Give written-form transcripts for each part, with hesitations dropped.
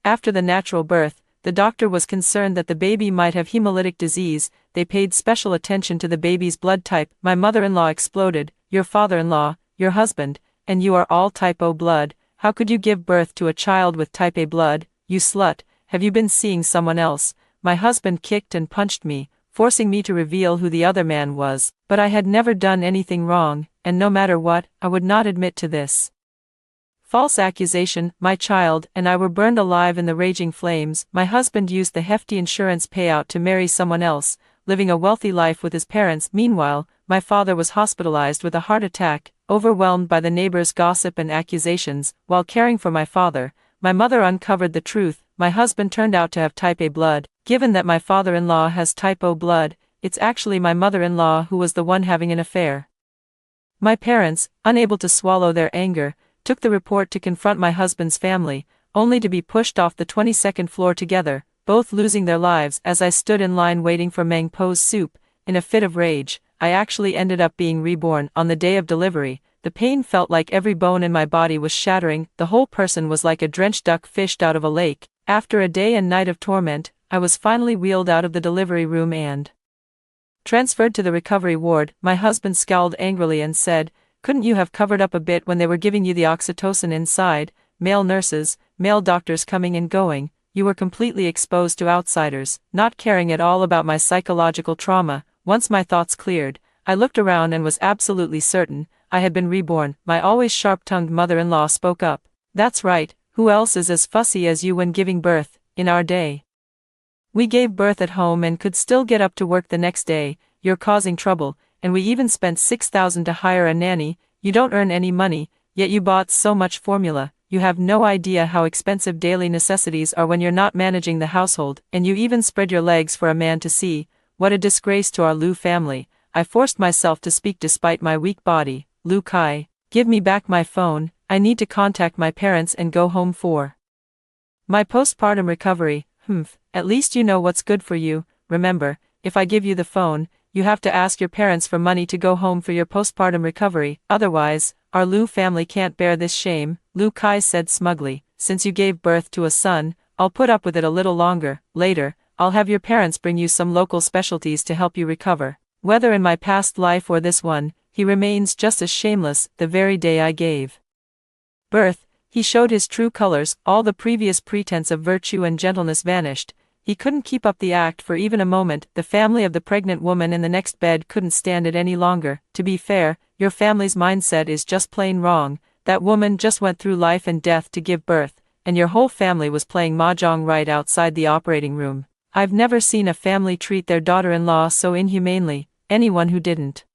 After the natural birth, the doctor was concerned that the baby might have hemolytic disease. They paid special attention to the baby's blood type. My mother-in-law exploded. Your father-in-law, your husband, and you are all type O blood. How could you give birth to a child with type A blood? You slut, have you been seeing someone else? My husband kicked and punched me, forcing me to reveal who the other man was. But I had never done anything wrong, and no matter what, I would not admit to this false accusation. My child and I were burned alive in the raging flames. My husband used the hefty insurance payout to marry someone else, living a wealthy life with his parents. Meanwhile, my father was hospitalized with a heart attack, overwhelmed by the neighbors' gossip and accusations. While caring for my father, my mother uncovered the truth. My husband turned out to have type A blood. Given that my father-in-law has type O blood, it's actually my mother-in-law who was the one having an affair. My parents, unable to swallow their anger, took the report to confront my husband's family, only to be pushed off the 22nd floor together, both losing their lives. As I stood in line waiting for Mang Po's soup, in a fit of rage, I actually ended up being reborn. On the day of delivery, the pain felt like every bone in my body was shattering. The whole person was like a drenched duck fished out of a lake. After a day and night of torment, I was finally wheeled out of the delivery room and transferred to the recovery ward. My husband scowled angrily and said, "Couldn't you have covered up a bit when they were giving you the oxytocin inside? Male nurses, male doctors coming and going. You were completely exposed to outsiders, not caring at all about my psychological trauma." Once my thoughts cleared, I looked around and was absolutely certain I had been reborn. My always sharp-tongued mother-in-law spoke up. "That's right, who else is as fussy as you when giving birth, in our day? We gave birth at home and could still get up to work the next day. You're causing trouble, and we even spent $6,000 to hire a nanny. You don't earn any money, yet you bought so much formula. You have no idea how expensive daily necessities are when you're not managing the household, and you even spread your legs for a man to see. What a disgrace to our Liu family." I forced myself to speak despite my weak body. "Liu Kai, give me back my phone. I need to contact my parents and go home for my postpartum recovery." At least you know what's good for you. Remember, if I give you the phone, you have to ask your parents for money to go home for your postpartum recovery. Otherwise, our Liu family can't bear this shame. Liu Kai said smugly, "Since you gave birth to a son, I'll put up with it a little longer. Later, I'll have your parents bring you some local specialties to help you recover." Whether in my past life or this one, he remains just as shameless. The very day I gave birth, he showed his true colors. All the previous pretense of virtue and gentleness vanished. He couldn't keep up the act for even a moment. The family of the pregnant woman in the next bed couldn't stand it any longer. "To be fair, your family's mindset is just plain wrong. That woman just went through life and death to give birth, and your whole family was playing mahjong right outside the operating room. I've never seen a family treat their daughter-in-law so inhumanely. Anyone who didn't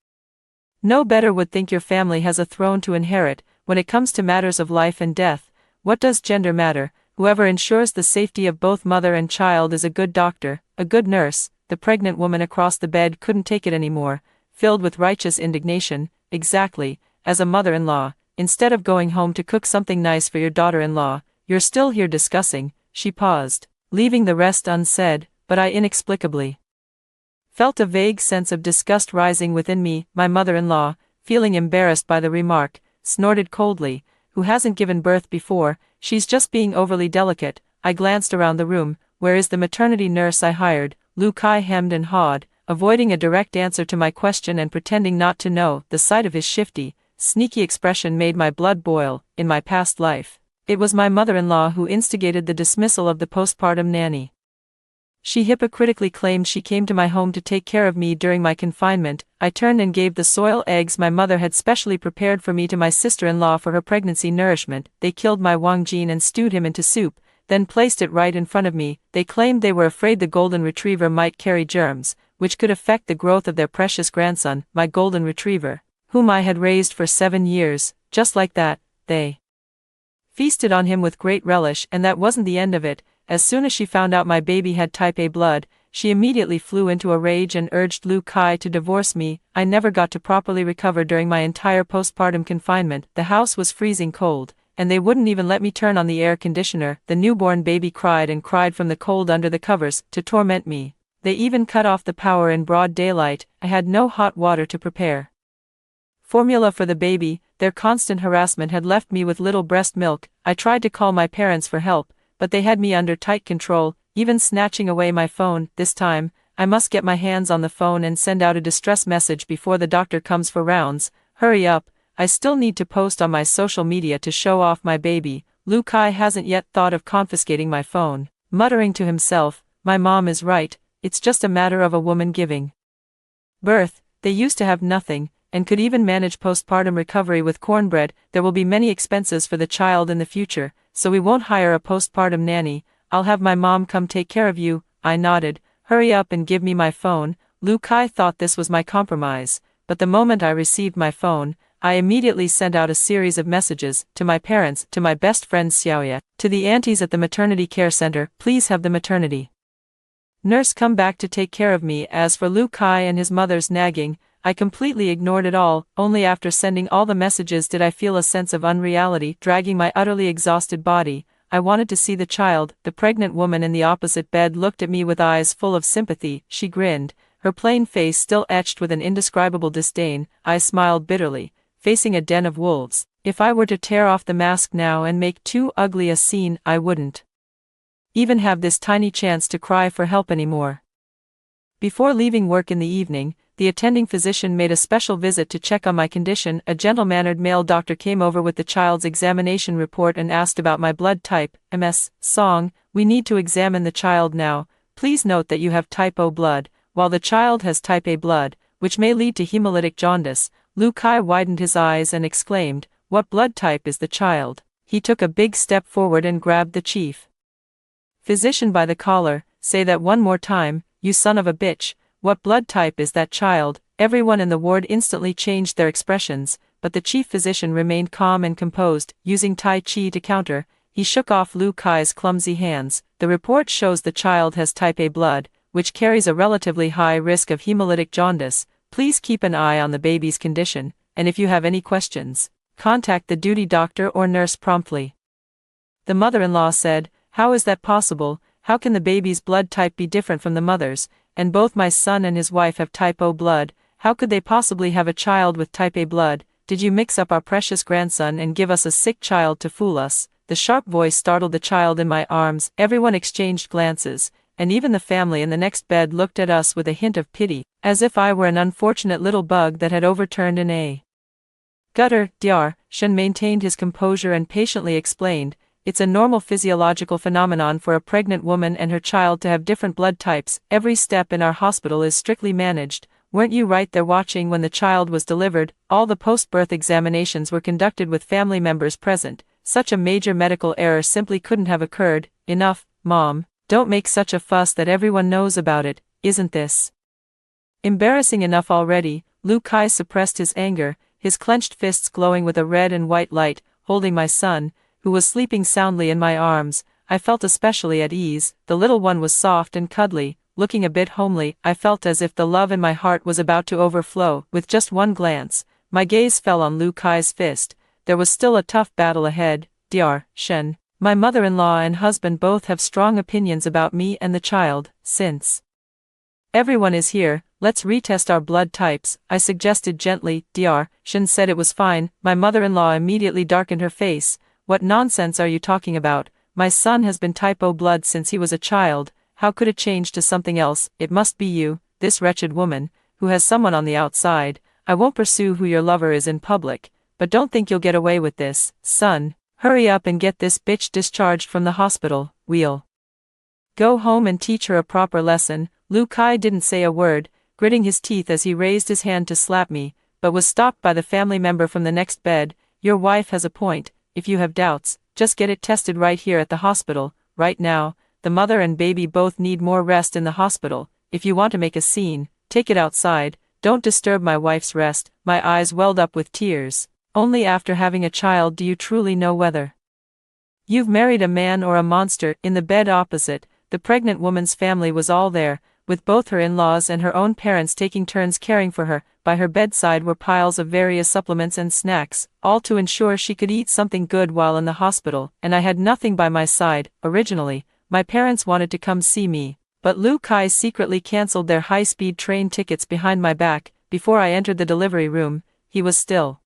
know better would think your family has a throne to inherit. When it comes to matters of life and death, what does gender matter? Whoever ensures the safety of both mother and child is a good doctor, a good nurse." The pregnant woman across the bed couldn't take it anymore, filled with righteous indignation. "Exactly, as a mother-in-law, instead of going home to cook something nice for your daughter-in-law, you're still here discussing." She paused, leaving the rest unsaid, but I inexplicably felt a vague sense of disgust rising within me. My mother-in-law, feeling embarrassed by the remark, snorted coldly. "Who hasn't given birth before? She's just being overly delicate." I glanced around the room. "Where is the maternity nurse I hired?" Liu Kai hemmed and hawed, avoiding a direct answer to my question and pretending not to know. The sight of his shifty, sneaky expression made my blood boil. In my past life, it was my mother-in-law who instigated the dismissal of the postpartum nanny. She hypocritically claimed she came to my home to take care of me during my confinement. I turned and gave the soil eggs my mother had specially prepared for me to my sister-in-law for her pregnancy nourishment. They killed my Wang Jin and stewed him into soup, then placed it right in front of me. They claimed they were afraid the golden retriever might carry germs, which could affect the growth of their precious grandson, my golden retriever, whom I had raised for 7 years. Just like that, they feasted on him with great relish. And that wasn't the end of it. As soon as she found out my baby had type A blood, she immediately flew into a rage and urged Liu Kai to divorce me. I never got to properly recover during my entire postpartum confinement. The house was freezing cold, and they wouldn't even let me turn on the air conditioner. The newborn baby cried and cried from the cold under the covers. To torment me, they even cut off the power in broad daylight. I had no hot water to prepare formula for the baby. Their constant harassment had left me with little breast milk. I tried to call my parents for help, but they had me under tight control, even snatching away my phone. This time, I must get my hands on the phone and send out a distress message before the doctor comes for rounds. Hurry up, I still need to post on my social media to show off my baby. Lu Kai hasn't yet thought of confiscating my phone. Muttering to himself, my mom is right, it's just a matter of a woman giving birth. They used to have nothing, and could even manage postpartum recovery with cornbread. There will be many expenses for the child in the future, so we won't hire a postpartum nanny. I'll have my mom come take care of you. I nodded. Hurry up and give me my phone. Lu Kai thought this was my compromise, but the moment I received my phone, I immediately sent out a series of messages to my parents, to my best friend Xiaoya, to the aunties at the maternity care center. Please have the maternity nurse come back to take care of me. As for Lu Kai and his mother's nagging, I completely ignored it all. Only after sending all the messages did I feel a sense of unreality dragging my utterly exhausted body. I wanted to see the child. The pregnant woman in the opposite bed looked at me with eyes full of sympathy. She grinned, her plain face still etched with an indescribable disdain. I smiled bitterly, facing a den of wolves. If I were to tear off the mask now and make too ugly a scene, I wouldn't even have this tiny chance to cry for help anymore. Before leaving work in the evening, the attending physician made a special visit to check on my condition. A gentle-mannered male doctor came over with the child's examination report and asked about my blood type. MS. Song, we need to examine the child now. Please note that you have type O blood, while the child has type A blood, which may lead to hemolytic jaundice. Lu Kai widened his eyes and exclaimed, what blood type is the child? He took a big step forward and grabbed the chief physician by the collar. Say that one more time, you son of a bitch. What blood type is that child? Everyone in the ward instantly changed their expressions, but the chief physician remained calm and composed. Using Tai Chi to counter, he shook off Lu Kai's clumsy hands. The report shows the child has type A blood, which carries a relatively high risk of hemolytic jaundice. Please keep an eye on the baby's condition, and if you have any questions, contact the duty doctor or nurse promptly. The mother-in-law said, how is that possible? How can the baby's blood type be different from the mother's? And both my son and his wife have type O blood. How could they possibly have a child with type A blood? Did you mix up our precious grandson and give us a sick child to fool us? The sharp voice startled the child in my arms. Everyone exchanged glances, and even the family in the next bed looked at us with a hint of pity, as if I were an unfortunate little bug that had overturned in a gutter. Dr. Shen maintained his composure and patiently explained, it's a normal physiological phenomenon for a pregnant woman and her child to have different blood types. Every step in our hospital is strictly managed. Weren't you right there watching when the child was delivered? All the post-birth examinations were conducted with family members present. Such a major medical error simply couldn't have occurred. Enough, Mom. Don't make such a fuss that everyone knows about it. Isn't this embarrassing enough already? Lu Kai suppressed his anger, his clenched fists glowing with a red and white light. Holding my son, who was sleeping soundly in my arms, I felt especially at ease. The little one was soft and cuddly, looking a bit homely. I felt as if the love in my heart was about to overflow. With just one glance, my gaze fell on Lu Kai's fist. There was still a tough battle ahead. Dr. Shen, my mother-in-law and husband both have strong opinions about me and the child. Since everyone is here, let's retest our blood types, I suggested gently. Dr. Shen said it was fine. My mother-in-law immediately darkened her face. What nonsense are you talking about? My son has been type O blood since he was a child. How could it change to something else? It must be you, this wretched woman, who has someone on the outside. I won't pursue who your lover is in public, but don't think you'll get away with this. Son, hurry up and get this bitch discharged from the hospital. We'll go home and teach her a proper lesson. Lu Kai didn't say a word, gritting his teeth as he raised his hand to slap me, but was stopped by the family member from the next bed. Your wife has a point. If you have doubts, just get it tested right here at the hospital. Right now, the mother and baby both need more rest in the hospital. If you want to make a scene, take it outside. Don't disturb my wife's rest. My eyes welled up with tears. Only after having a child do you truly know whether you've married a man or a monster. In the bed opposite, the pregnant woman's family was all there, with both her in-laws and her own parents taking turns caring for her. By her bedside were piles of various supplements and snacks, all to ensure she could eat something good while in the hospital, and I had nothing by my side. Originally, my parents wanted to come see me, but Lu Kai secretly cancelled their high-speed train tickets behind my back. Before I entered the delivery room, he was still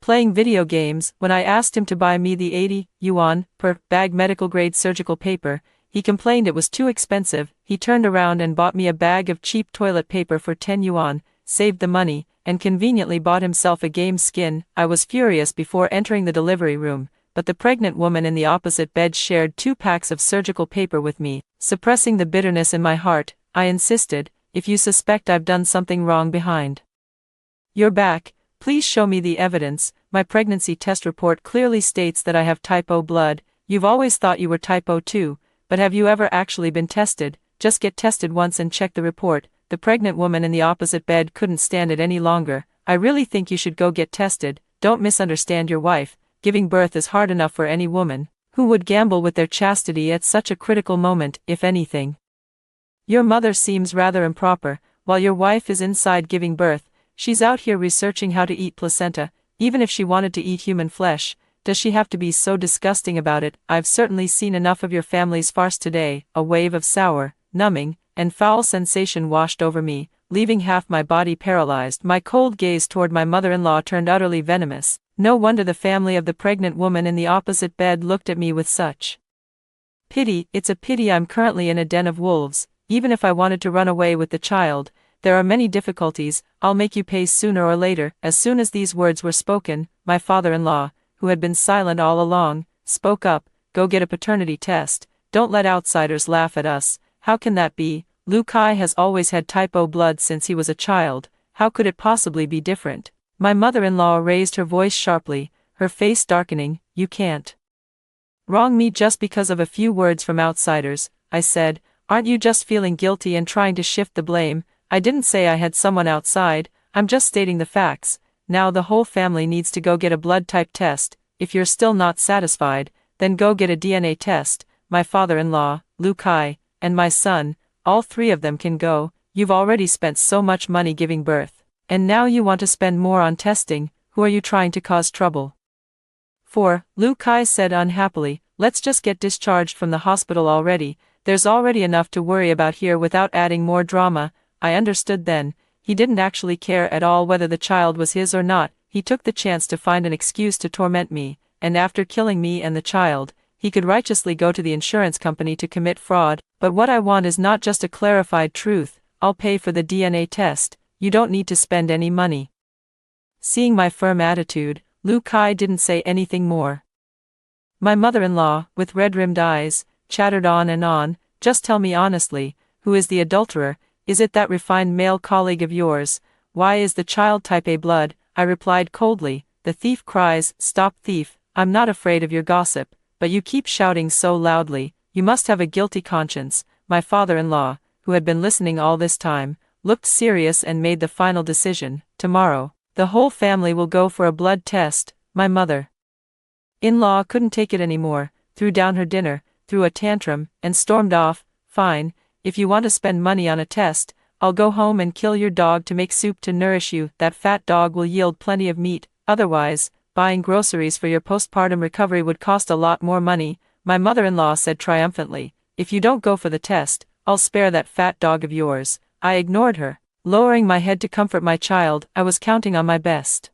playing video games. When I asked him to buy me the 80 yuan per bag medical-grade surgical paper, he complained it was too expensive. He turned around and bought me a bag of cheap toilet paper for 10 yuan, saved the money, and conveniently bought himself a game skin. I was furious before entering the delivery room, but the pregnant woman in the opposite bed shared 2 packs of surgical paper with me. Suppressing the bitterness in my heart, I insisted, if you suspect I've done something wrong behind your back, please show me the evidence. My pregnancy test report clearly states that I have type O blood. You've always thought you were type O too, but have you ever actually been tested? Just get tested once and check the report. The pregnant woman in the opposite bed couldn't stand it any longer. I really think you should go get tested. Don't misunderstand your wife. Giving birth is hard enough for any woman. Who would gamble with their chastity at such a critical moment, if anything? Your mother seems rather improper. While your wife is inside giving birth, she's out here researching how to eat placenta. Even if she wanted to eat human flesh, does she have to be so disgusting about it? I've certainly seen enough of your family's farce today. A wave of sour, numbing, and foul sensation washed over me, leaving half my body paralyzed. My cold gaze toward my mother-in-law turned utterly venomous. No wonder the family of the pregnant woman in the opposite bed looked at me with such pity. It's a pity I'm currently in a den of wolves. Even if I wanted to run away with the child, there are many difficulties. I'll make you pay sooner or later. As soon as these words were spoken, my father-in-law, who had been silent all along, spoke up. Go get a paternity test. Don't let outsiders laugh at us. How can that be? Lu Kai has always had type O blood since he was a child. How could it possibly be different? My mother-in-law raised her voice sharply, her face darkening. You can't wrong me just because of a few words from outsiders, I said. Aren't you just feeling guilty and trying to shift the blame? I didn't say I had someone outside. I'm just stating the facts. Now the whole family needs to go get a blood type test. If you're still not satisfied, then go get a DNA test. My father-in-law, Lu Kai, and my son, all 3 of them can go. You've already spent so much money giving birth, and now you want to spend more on testing. Who are you trying to cause trouble for? Lu Kai said unhappily. Let's just get discharged from the hospital already. There's already enough to worry about here without adding more drama. I understood then. He didn't actually care at all whether the child was his or not. He took the chance to find an excuse to torment me, and after killing me and the child, he could righteously go to the insurance company to commit fraud. But what I want is not just a clarified truth. I'll pay for the DNA test. You don't need to spend any money. Seeing my firm attitude, Lu Kai didn't say anything more. My mother-in-law, with red-rimmed eyes, chattered on and on. Just tell me honestly, who is the adulterer? Is it that refined male colleague of yours? Why is the child type A blood? I replied coldly. The thief cries, stop thief. I'm not afraid of your gossip, but you keep shouting so loudly. You must have a guilty conscience. My father-in-law, who had been listening all this time, looked serious and made the final decision. Tomorrow, the whole family will go for a blood test. My mother-in-law couldn't take it anymore, threw down her dinner, threw a tantrum, and stormed off. Fine, if you want to spend money on a test, I'll go home and kill your dog to make soup to nourish you. That fat dog will yield plenty of meat. Otherwise, buying groceries for your postpartum recovery would cost a lot more money. My mother-in-law said triumphantly. If you don't go for the test, I'll spare that fat dog of yours. I ignored her, lowering my head to comfort my child. I was counting on my best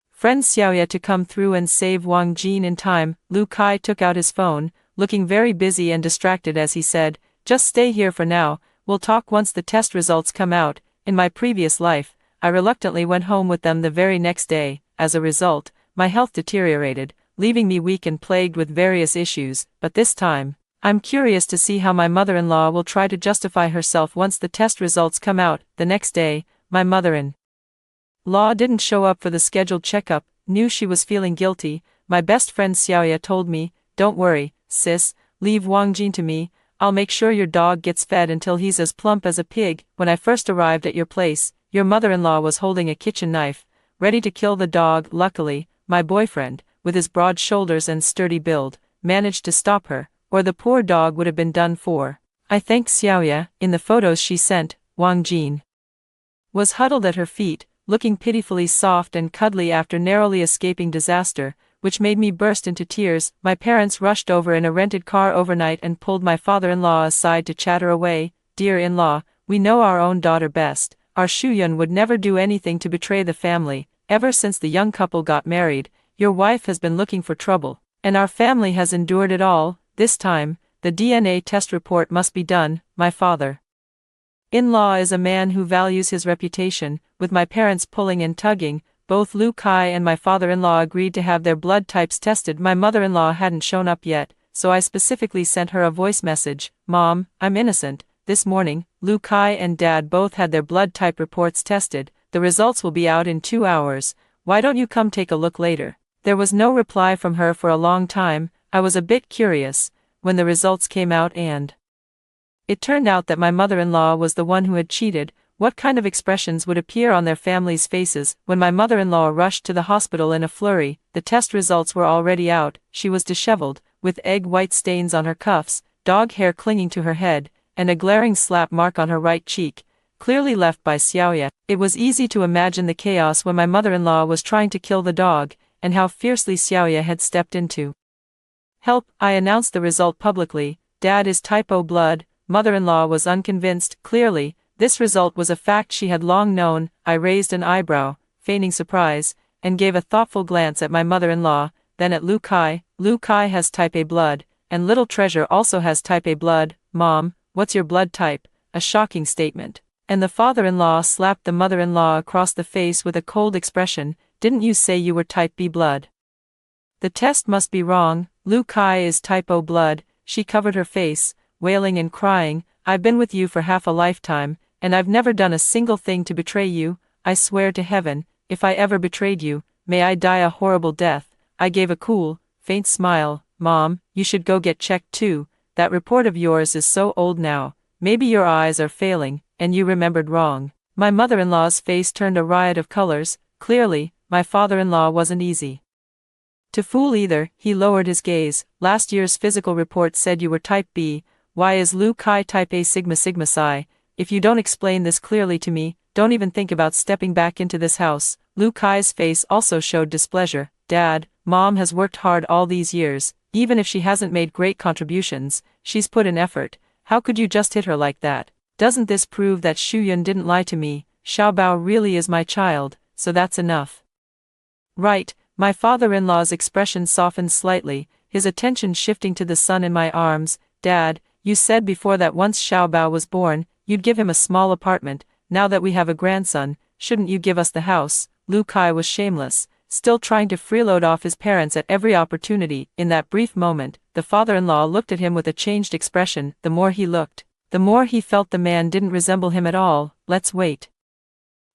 friend Xiaoya to come through and save Wang Jin in time. Lu Kai took out his phone, looking very busy and distracted as he said, just stay here for now, we'll talk once the test results come out. In my previous life, I reluctantly went home with them the very next day. As a result, my health deteriorated, leaving me weak and plagued with various issues. But this time, I'm curious to see how my mother-in-law will try to justify herself once the test results come out. The next day, my mother-in-law didn't show up for the scheduled checkup. Knew she was feeling guilty. My best friend Xiaoya told me, don't worry, sis, leave Wang Jin to me. I'll make sure your dog gets fed until he's as plump as a pig. When I first arrived at your place, your mother-in-law was holding a kitchen knife, ready to kill the dog. Luckily, my boyfriend, with his broad shoulders and sturdy build, managed to stop her, or the poor dog would have been done for. I thanked Xiaoya. In the photos she sent, Wang Jin was huddled at her feet, looking pitifully soft and cuddly after narrowly escaping disaster, which made me burst into tears. My parents rushed over in a rented car overnight and pulled my father-in-law aside to chatter away. Dear in-law, we know our own daughter best. Our Shuyun would never do anything to betray the family. ever since the young couple got married, your wife has been looking for trouble. And our family has endured it all. This time, the DNA test report must be done. My father-in-law is a man who values his reputation. With my parents pulling and tugging, both Lu Kai and my father-in-law agreed to have their blood types tested. My mother-in-law hadn't shown up yet, so I specifically sent her a voice message. Mom, I'm innocent. This morning, Lu Kai and Dad both had their blood type reports tested. The results will be out in 2 hours. Why don't you come take a look later? There was no reply from her for a long time. I was a bit curious when the results came out, and it turned out that my mother-in-law was the one who had cheated. What kind of expressions would appear on their families' faces? When my mother-in-law rushed to the hospital in a flurry, the test results were already out. She was disheveled, with egg-white stains on her cuffs, dog hair clinging to her head, and a glaring slap mark on her right cheek, clearly left by Xiaoya. It was easy to imagine the chaos when my mother-in-law was trying to kill the dog, and how fiercely Xiaoya had stepped in to help. I announced the result publicly. Dad is type O blood. Mother-in-law was unconvinced. Clearly, this result was a fact she had long known. I raised an eyebrow, feigning surprise, and gave a thoughtful glance at my mother-in-law, then at Lu Kai. Lu Kai has type A blood, and little Treasure also has type A blood. Mom, what's your blood type? A shocking statement. And the father-in-law slapped the mother-in-law across the face with a cold expression. Didn't you say you were type B blood? The test must be wrong. Lu Kai is type O blood. She covered her face, wailing and crying. I've been with you for half a lifetime, and I've never done a single thing to betray you. I swear to heaven, if I ever betrayed you, may I die a horrible death. I gave a cool, faint smile. Mom, you should go get checked too. That report of yours is so old now. Maybe your eyes are failing, and you remembered wrong. My mother-in-law's face turned a riot of colors. Clearly, my father-in-law wasn't easy to fool either. He lowered his gaze. Last year's physical report said you were type B. Why is Lu Kai type A sigma sigma psi? If you don't explain this clearly to me, don't even think about stepping back into this house. Lu Kai's face also showed displeasure. Dad, Mom has worked hard all these years. Even if she hasn't made great contributions, she's put in effort. How could you just hit her like that? Doesn't this prove that Shuyun didn't lie to me? Xiaobao really is my child, so that's enough. Right. My father-in-law's expression softened slightly, his attention shifting to the son in my arms. Dad, you said before that once Xiaobao was born, you'd give him a small apartment. Now that we have a grandson, shouldn't you give us the house? Lu Kai was shameless, still trying to freeload off his parents at every opportunity. In that brief moment, the father-in-law looked at him with a changed expression. The more he looked, the more he felt the man didn't resemble him at all. Let's wait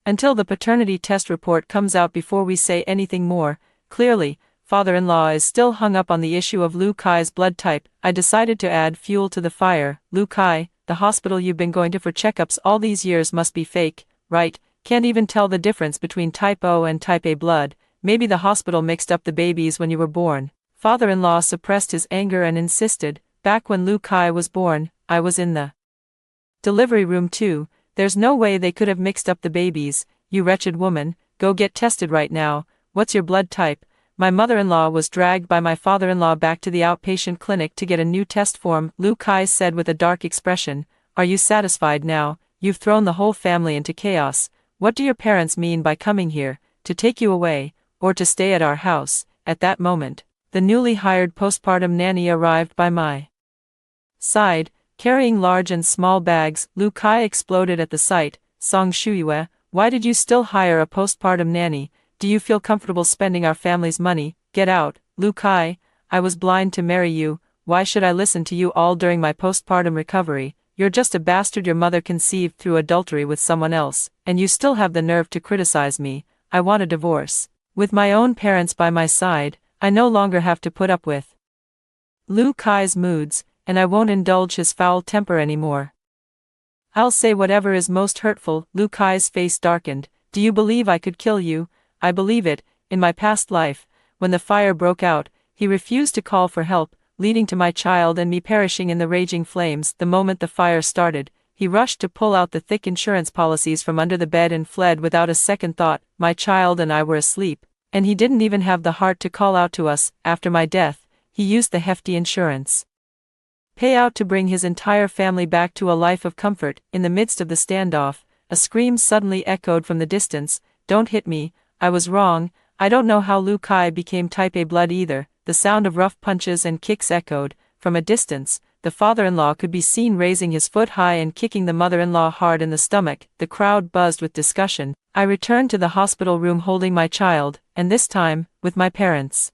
until the paternity test report comes out before we say anything more. Clearly, father-in-law is still hung up on the issue of Lu Kai's blood type. I decided to add fuel to the fire. Lu Kai, the hospital you've been going to for checkups all these years must be fake, right? Can't even tell the difference between type O and type A blood. Maybe the hospital mixed up the babies when you were born. Father-in-law suppressed his anger and insisted, back when Lu Kai was born, I was in the delivery room too. There's no way they could have mixed up the babies. You wretched woman, go get tested right now. What's your blood type? My mother-in-law was dragged by my father-in-law back to the outpatient clinic to get a new test form. Lu Kai said with a dark expression, are you satisfied now? You've thrown the whole family into chaos. What do your parents mean by coming here? To take you away, or to stay at our house? At that moment, the newly hired postpartum nanny arrived by my side, carrying large and small bags. Lu Kai exploded at the sight. Song Shuyue, why did you still hire a postpartum nanny? Do you feel comfortable spending our family's money? Get out. Lu Kai, I was blind to marry you. Why should I listen to you all during my postpartum recovery? You're just a bastard your mother conceived through adultery with someone else, and you still have the nerve to criticize me. I want a divorce. With my own parents by my side, I no longer have to put up with Lu Kai's moods, and I won't indulge his foul temper anymore. I'll say whatever is most hurtful. Lu Kai's face darkened. Do you believe I could kill you? I believe it. In my past life, when the fire broke out, he refused to call for help, leading to my child and me perishing in the raging flames. The moment the fire started, he rushed to pull out the thick insurance policies from under the bed and fled without a second thought. My child and I were asleep, and he didn't even have the heart to call out to us. After my death, he used the hefty insurance payout to bring his entire family back to a life of comfort. In the midst of the standoff, a scream suddenly echoed from the distance. Don't hit me. I was wrong. I don't know how Lu Kai became type A blood either. The sound of rough punches and kicks echoed. From a distance, the father-in-law could be seen raising his foot high and kicking the mother-in-law hard in the stomach. The crowd buzzed with discussion. I returned to the hospital room holding my child, and this time, with my parents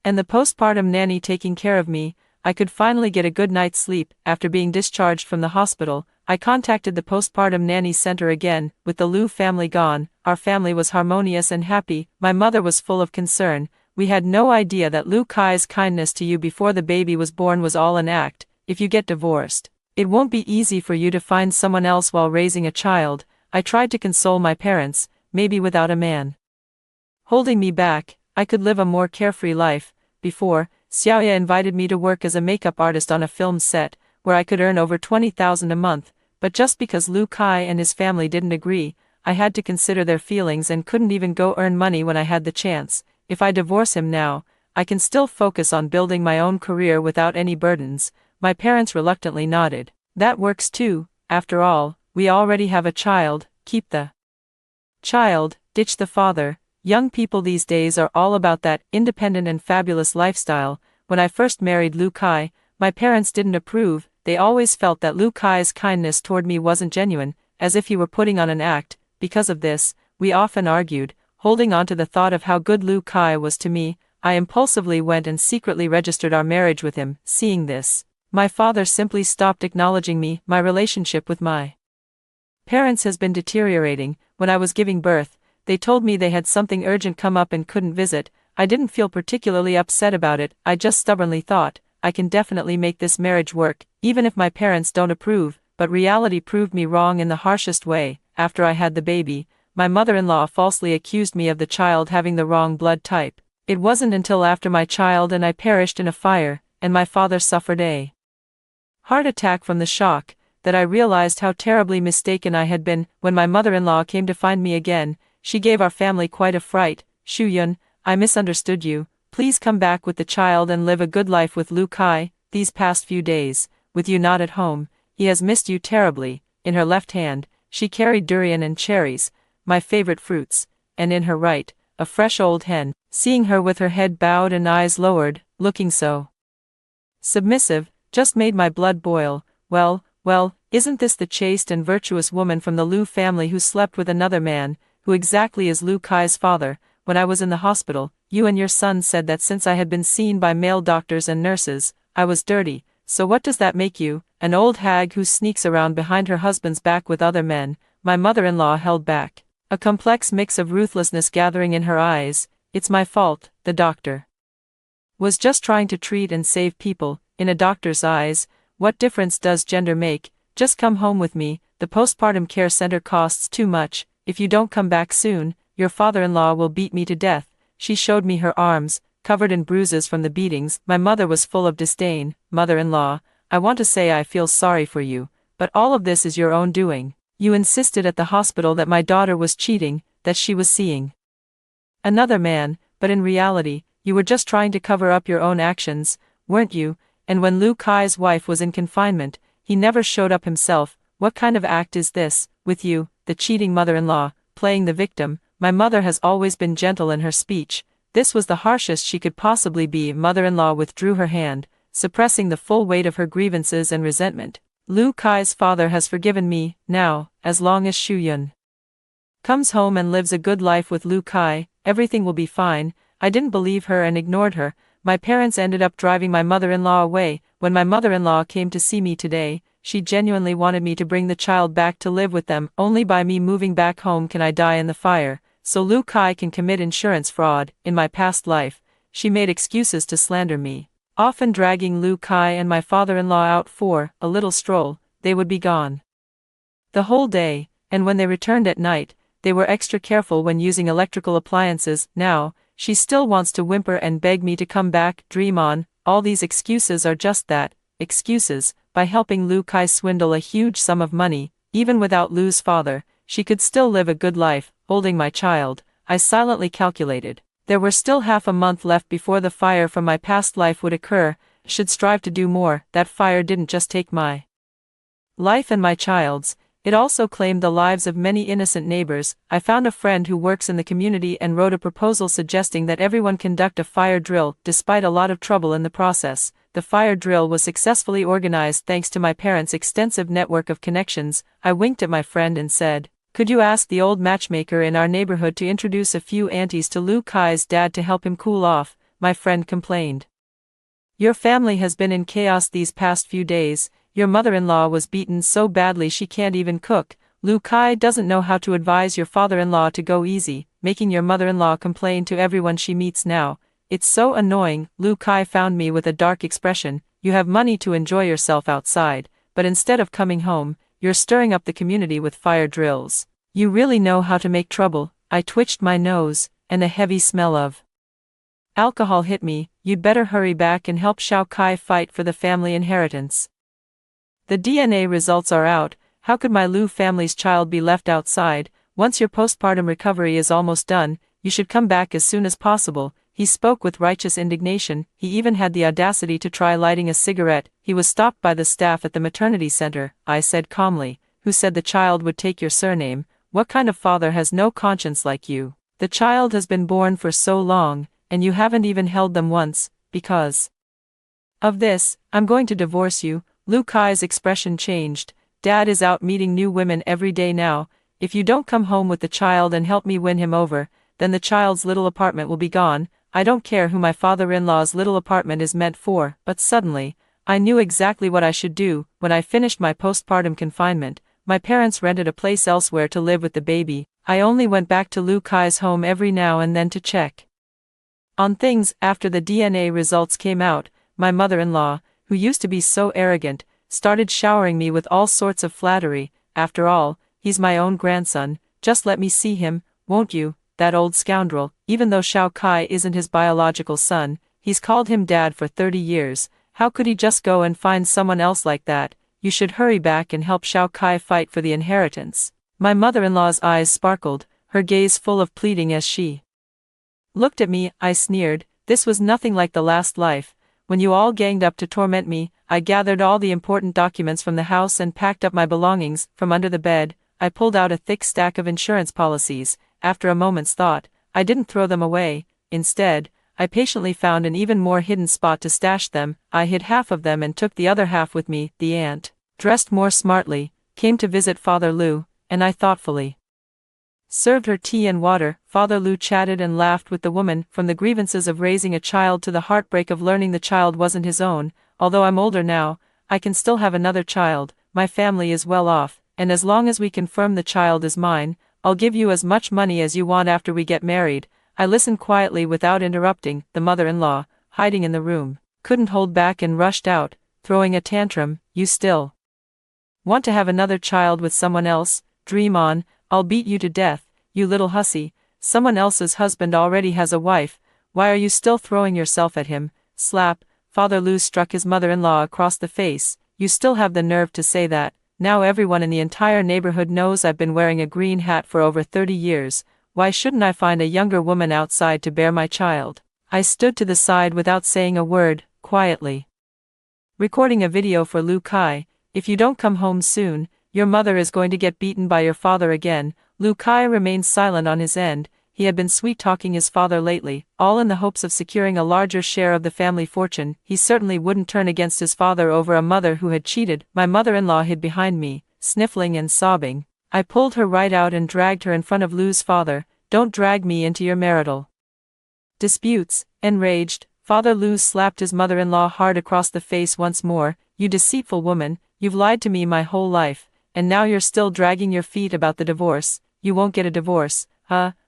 and the postpartum nanny taking care of me, I could finally get a good night's sleep. After being discharged from the hospital, I contacted the postpartum nanny center again. With the Lu family gone, our family was harmonious and happy. My mother was full of concern. We had no idea that Lu Kai's kindness to you before the baby was born was all an act. If you get divorced, it won't be easy for you to find someone else while raising a child. I tried to console my parents. Maybe without a man holding me back, I could live a more carefree life. Before, Xiaoya invited me to work as a makeup artist on a film set, where I could earn over 20,000 a month, but just because Lu Kai and his family didn't agree, I had to consider their feelings and couldn't even go earn money when I had the chance. If I divorce him now, I can still focus on building my own career without any burdens. My parents reluctantly nodded. That works too. After all, we already have a child. Keep the child, ditch the father. Young people these days are all about that independent and fabulous lifestyle. When I first married Lu Kai, my parents didn't approve. They always felt that Lu Kai's kindness toward me wasn't genuine, as if he were putting on an act. Because of this, we often argued. Holding on to the thought of how good Lu Kai was to me, I impulsively went and secretly registered our marriage with him. Seeing this, my father simply stopped acknowledging me. My relationship with my parents has been deteriorating. When I was giving birth, they told me they had something urgent come up and couldn't visit. I didn't feel particularly upset about it. I just stubbornly thought, I can definitely make this marriage work, even if my parents don't approve. But reality proved me wrong in the harshest way. After I had the baby, my mother-in-law falsely accused me of the child having the wrong blood type. It wasn't until after my child and I perished in a fire, and my father suffered a heart attack from the shock, that I realized how terribly mistaken I had been. When my mother-in-law came to find me again, she gave our family quite a fright. Shu Yun, I misunderstood you. Please come back with the child and live a good life with Lu Kai. These past few days, with you not at home, he has missed you terribly. In her left hand, she carried durian and cherries, my favorite fruits, and in her right, a fresh old hen. Seeing her with her head bowed and eyes lowered, looking so submissive, just made my blood boil. Well, isn't this the chaste and virtuous woman from the Lu family who slept with another man, who exactly is Lu Kai's father? When I was in the hospital, you and your son said that since I had been seen by male doctors and nurses, I was dirty. So what does that make you? An old hag who sneaks around behind her husband's back with other men? My mother-in-law held back, a complex mix of ruthlessness gathering in her eyes. It's my fault. The doctor was just trying to treat and save people. In a doctor's eyes, what difference does gender make? Just come home with me. The postpartum care center costs too much. If you don't come back soon, your father-in-law will beat me to death. She showed me her arms, covered in bruises from the beatings. My mother was full of disdain. Mother-in-law, I want to say I feel sorry for you, but all of this is your own doing. You insisted at the hospital that my daughter was cheating, that she was seeing another man, but in reality, you were just trying to cover up your own actions, weren't you? And when Lu Kai's wife was in confinement, he never showed up himself. What kind of act is this, with you, the cheating mother-in-law, playing the victim? My mother has always been gentle in her speech. This was the harshest she could possibly be. Mother-in-law withdrew her hand, suppressing the full weight of her grievances and resentment. Lu Kai's father has forgiven me. Now, as long as Shu Yun comes home and lives a good life with Lu Kai, everything will be fine. I didn't believe her and ignored her. My parents ended up driving my mother-in-law away. When my mother-in-law came to see me today, she genuinely wanted me to bring the child back to live with them. Only by me moving back home can I die in the fire, so Lu Kai can commit insurance fraud. In my past life, she made excuses to slander me, often dragging Lu Kai and my father-in-law out for a little stroll. They would be gone the whole day, and when they returned at night, they were extra careful when using electrical appliances. Now, she still wants to whimper and beg me to come back. Dream on. All these excuses are just that, excuses. By helping Lu Kai swindle a huge sum of money, even without Lu's father, she could still live a good life. Holding my child, I silently calculated. There were still half a month left before the fire from my past life would occur. Should strive to do more. That fire didn't just take my life and my child's, It also claimed the lives of many innocent neighbors. I found a friend who works in the community and wrote a proposal suggesting that everyone conduct a fire drill. Despite a lot of trouble in the process, the fire drill was successfully organized thanks to my parents' extensive network of connections. I winked at my friend and said, "Could you ask the old matchmaker in our neighborhood to introduce a few aunties to Lu Kai's dad to help him cool off?" My friend complained. "Your family has been in chaos these past few days. Your mother-in-law was beaten so badly she can't even cook. Lu Kai doesn't know how to advise your father-in-law to go easy, making your mother-in-law complain to everyone she meets now. It's so annoying." Lu Kai found me with a dark expression. "You have money to enjoy yourself outside, but instead of coming home, you're stirring up the community with fire drills. You really know how to make trouble." I twitched my nose, and a heavy smell of alcohol hit me. "You'd better hurry back and help Xiao Kai fight for the family inheritance. The DNA results are out. How could my Lu family's child be left outside? Once your postpartum recovery is almost done, you should come back as soon as possible." He spoke with righteous indignation. He even had the audacity to try lighting a cigarette. He was stopped by the staff at the maternity center. I said calmly, "Who said the child would take your surname? What kind of father has no conscience like you? The child has been born for so long, and you haven't even held them once. Because of this, I'm going to divorce you." Lu Kai's expression changed. "Dad is out meeting new women every day now. If you don't come home with the child and help me win him over, then the child's little apartment will be gone. I don't care who my father-in-law's little apartment is meant for." But suddenly, I knew exactly what I should do. When I finished my postpartum confinement, my parents rented a place elsewhere to live with the baby. I only went back to Lu Kai's home every now and then to check on things. After the DNA results came out, my mother-in-law, who used to be so arrogant, started showering me with all sorts of flattery. "After all, he's my own grandson. Just let me see him, won't you?" That old scoundrel, even though Xiao Kai isn't his biological son, he's called him dad for 30 years. How could he just go and find someone else like that? "You should hurry back and help Xiao Kai fight for the inheritance." My mother-in-law's eyes sparkled, her gaze full of pleading as she looked at me. I sneered. "This was nothing like the last life, when you all ganged up to torment me." I gathered all the important documents from the house and packed up my belongings. From under the bed, I pulled out a thick stack of insurance policies. After a moment's thought, I didn't throw them away. Instead, I patiently found an even more hidden spot to stash them. I hid half of them and took the other half with me. The aunt, dressed more smartly, came to visit Father Lu, and I thoughtfully served her tea and water. Father Lu chatted and laughed with the woman. From the grievances of raising a child to the heartbreak of learning the child wasn't his own. "Although I'm older now, I can still have another child. My family is well off, and as long as we confirm the child is mine, I'll give you as much money as you want after we get married." I listened quietly without interrupting. The mother-in-law, hiding in the room, couldn't hold back and rushed out, throwing a tantrum. "You still want to have another child with someone else? Dream on. I'll beat you to death, you little hussy. Someone else's husband already has a wife. Why are you still throwing yourself at him?" Slap. Father Lu struck his mother-in-law across the face. "You still have the nerve to say that? Now everyone in the entire neighborhood knows I've been wearing a green hat for over 30 years. Why shouldn't I find a younger woman outside to bear my child?" I stood to the side without saying a word, quietly recording a video for Lu Kai. "If you don't come home soon, your mother is going to get beaten by your father again." Lu Kai remained silent on his end. He had been sweet-talking his father lately, all in the hopes of securing a larger share of the family fortune. He certainly wouldn't turn against his father over a mother who had cheated. My mother-in-law hid behind me, sniffling and sobbing. I pulled her right out and dragged her in front of Lu's father. "Don't drag me into your marital disputes." Enraged, Father Lu slapped his mother-in-law hard across the face once more. "You deceitful woman, you've lied to me my whole life, and now you're still dragging your feet about the divorce. You won't get a divorce.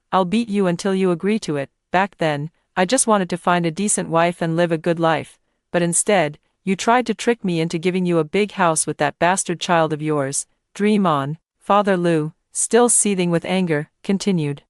I'll beat you until you agree to it. Back then, I just wanted to find a decent wife and live a good life. But instead, you tried to trick me into giving you a big house with that bastard child of yours. Dream on." Father Lu, still seething with anger, continued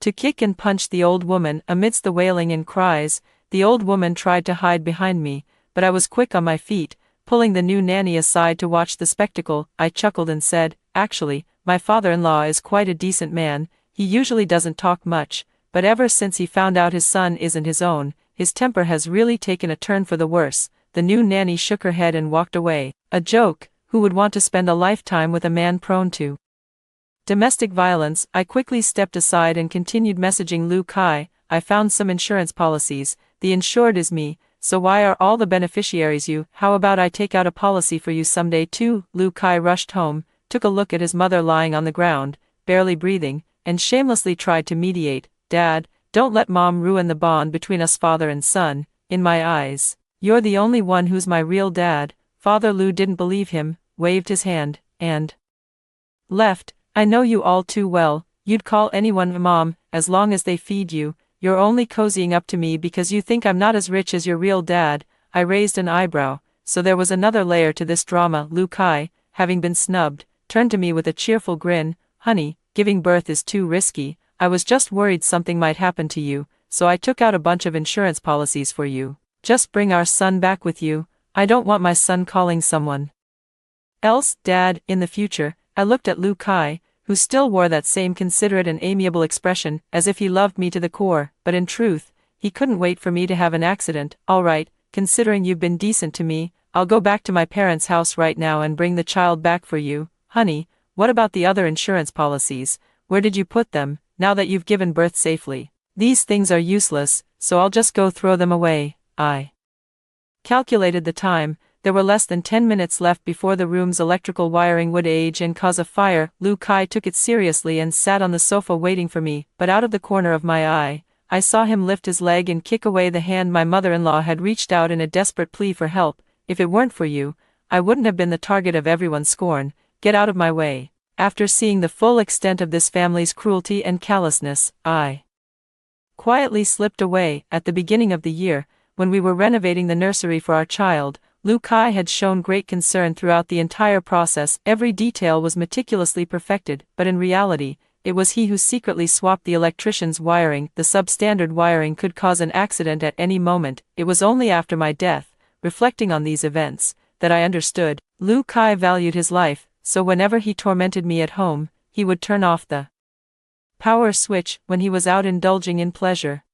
to kick and punch the old woman. Amidst the wailing and cries, the old woman tried to hide behind me, but I was quick on my feet, pulling the new nanny aside to watch the spectacle. I chuckled and said, "Actually, my father-in-law is quite a decent man. He usually doesn't talk much, but ever since he found out his son isn't his own, his temper has really taken a turn for the worse." The new nanny shook her head and walked away. "A joke? Who would want to spend a lifetime with a man prone to domestic violence? I quickly stepped aside and continued messaging Lu Kai. I found some insurance policies. The insured is me, so why are all the beneficiaries you? How about I take out a policy for you someday too? Lu Kai rushed home, took a look at his mother lying on the ground, barely breathing, and shamelessly tried to mediate. Dad, don't let Mom ruin the bond between us father and son. In my eyes, you're the only one who's my real dad. Father Lu didn't believe him, waved his hand, and left. I know you all too well. You'd call anyone Mom, as long as they feed you. You're only cozying up to me because you think I'm not as rich as your real dad. I raised an eyebrow, so there was another layer to this drama. Lu Kai, having been snubbed, turned to me with a cheerful grin. Honey, giving birth is too risky. I was just worried something might happen to you, so I took out a bunch of insurance policies for you. Just bring our son back with you. I don't want my son calling someone else Dad in the future. I looked at Lu Kai, who still wore that same considerate and amiable expression, as if he loved me to the core, but in truth, he couldn't wait for me to have an accident. All right, considering you've been decent to me, I'll go back to my parents' house right now and bring the child back for you. Honey, what about the other insurance policies? Where did you put them, now that you've given birth safely? These things are useless, so I'll just go throw them away. I calculated the time. There were less than 10 minutes left before the room's electrical wiring would age and cause a fire. Lu Kai took it seriously and sat on the sofa waiting for me, but out of the corner of my eye, I saw him lift his leg and kick away the hand my mother-in-law had reached out in a desperate plea for help. If it weren't for you, I wouldn't have been the target of everyone's scorn. Get out of my way. After seeing the full extent of this family's cruelty and callousness, I quietly slipped away. At the beginning of the year, when we were renovating the nursery for our child, Lu Kai had shown great concern throughout the entire process. Every detail was meticulously perfected, but in reality, it was he who secretly swapped the electrician's wiring. The substandard wiring could cause an accident at any moment. It was only after my death, reflecting on these events, that I understood. Lu Kai valued his life, so whenever he tormented me at home, he would turn off the power switch when he was out indulging in pleasure.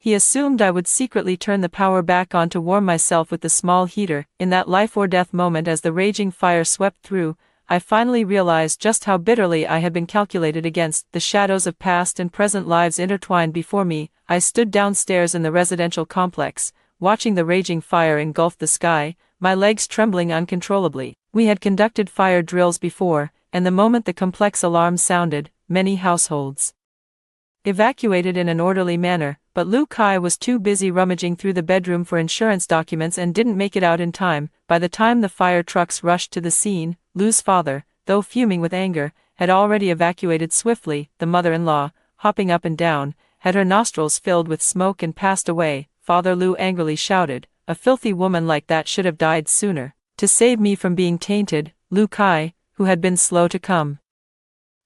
He assumed I would secretly turn the power back on to warm myself with the small heater. In that life-or-death moment as the raging fire swept through, I finally realized just how bitterly I had been calculated against. The shadows of past and present lives intertwined before me. I stood downstairs in the residential complex, watching the raging fire engulf the sky, my legs trembling uncontrollably. We had conducted fire drills before, and the moment the complex alarm sounded, many households evacuated in an orderly manner, but Lu Kai was too busy rummaging through the bedroom for insurance documents and didn't make it out in time. By the time the fire trucks rushed to the scene, Lu's father, though fuming with anger, had already evacuated swiftly. The mother-in-law, hopping up and down, had her nostrils filled with smoke and passed away. Father Lu angrily shouted, "A filthy woman like that should have died sooner." To save me from being tainted, Lu Kai, who had been slow to come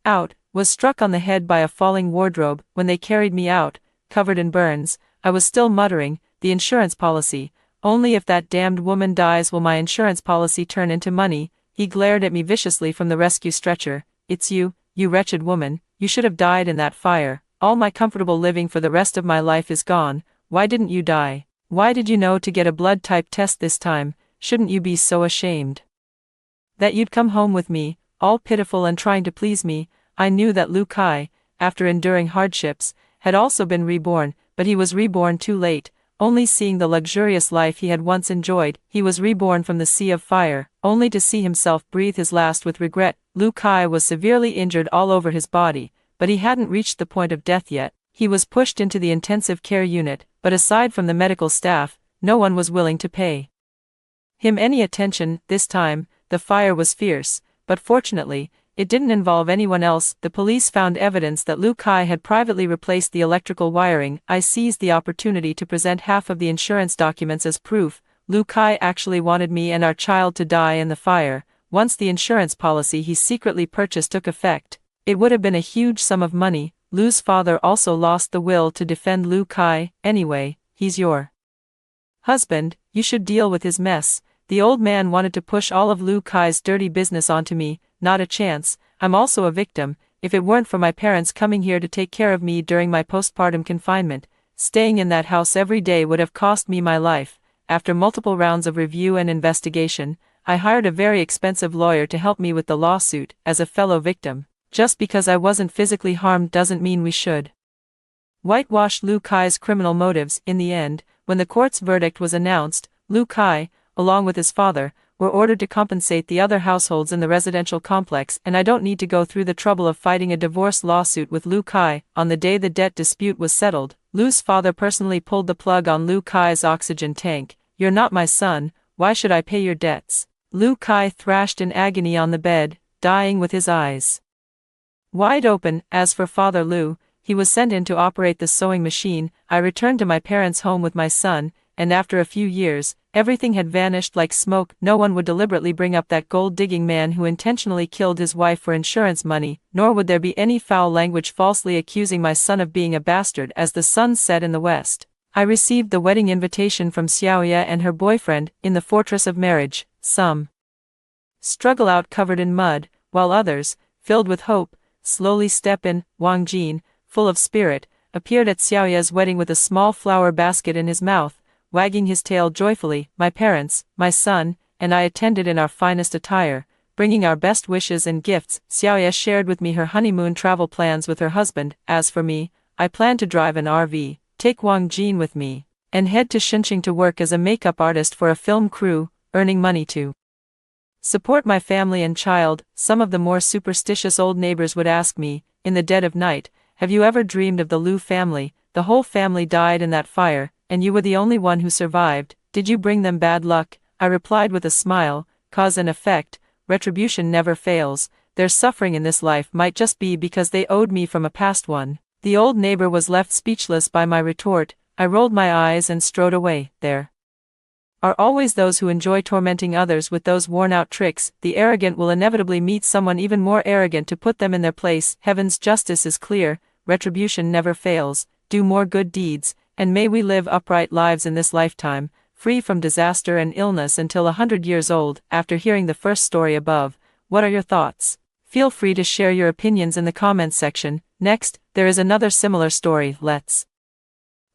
out, was struck on the head by a falling wardrobe. When they carried me out, covered in burns, I was still muttering, "The insurance policy, only if that damned woman dies will my insurance policy turn into money." He glared at me viciously from the rescue stretcher. "It's you, you wretched woman, you should have died in that fire. All my comfortable living for the rest of my life is gone. Why didn't you die? Why did you know to get a blood type test this time? Shouldn't you be so ashamed that you'd come home with me, all pitiful and trying to please me?" I knew that Lu Kai, after enduring hardships, had also been reborn, but he was reborn too late. Only seeing the luxurious life he had once enjoyed, he was reborn from the sea of fire, only to see himself breathe his last with regret. Lu Kai was severely injured all over his body, but he hadn't reached the point of death yet. He was pushed into the intensive care unit, but aside from the medical staff, no one was willing to pay him any attention. This time, the fire was fierce, but fortunately, it didn't involve anyone else. The police found evidence that Lu Kai had privately replaced the electrical wiring. I seized the opportunity to present half of the insurance documents as proof. Lu Kai actually wanted me and our child to die in the fire. Once the insurance policy he secretly purchased took effect, it would have been a huge sum of money. Lu's father also lost the will to defend Lu Kai. "Anyway, he's your husband, you should deal with his mess." The old man wanted to push all of Lu Kai's dirty business onto me. Not a chance. I'm also a victim. If it weren't for my parents coming here to take care of me during my postpartum confinement, staying in that house every day would have cost me my life. After multiple rounds of review and investigation, I hired a very expensive lawyer to help me with the lawsuit, as a fellow victim. Just because I wasn't physically harmed doesn't mean we should whitewash Lu Kai's criminal motives. In the end, when the court's verdict was announced, Lu Kai, along with his father, were ordered to compensate the other households in the residential complex, and I don't need to go through the trouble of fighting a divorce lawsuit with Lu Kai. On the day the debt dispute was settled, Lu's father personally pulled the plug on Lu Kai's oxygen tank. "You're not my son, why should I pay your debts?" Lu Kai thrashed in agony on the bed, dying with his eyes wide open. As for Father Lu, he was sent in to operate the sewing machine. I returned to my parents' home with my son, and after a few years, everything had vanished like smoke. No one would deliberately bring up that gold-digging man who intentionally killed his wife for insurance money, nor would there be any foul language falsely accusing my son of being a bastard, as the sun set in the west. I received the wedding invitation from Xiaoya and her boyfriend, in the fortress of marriage. Some struggle out covered in mud, while others, filled with hope, slowly step in. Wang Jin, full of spirit, appeared at Xiaoya's wedding with a small flower basket in his mouth, wagging his tail joyfully. My parents, my son, and I attended in our finest attire, bringing our best wishes and gifts. Xiaoya shared with me her honeymoon travel plans with her husband. As for me, I plan to drive an RV, take Wang Jin with me, and head to Shenqing to work as a makeup artist for a film crew, earning money to support my family and child. Some of the more superstitious old neighbors would ask me, in the dead of night, "Have you ever dreamed of the Lu family? The whole family died in that fire, and you were the only one who survived. Did you bring them bad luck?" I replied with a smile, "Cause and effect, retribution never fails. Their suffering in this life might just be because they owed me from a past one." The old neighbor was left speechless by my retort. I rolled my eyes and strode away. There are always those who enjoy tormenting others with those worn-out tricks. The arrogant will inevitably meet someone even more arrogant to put them in their place. Heaven's justice is clear, retribution never fails. Do more good deeds, and may we live upright lives in this lifetime, free from disaster and illness until 100 years old. After hearing the first story above, what are your thoughts? Feel free to share your opinions in the comments section. Next, there is another similar story. Let's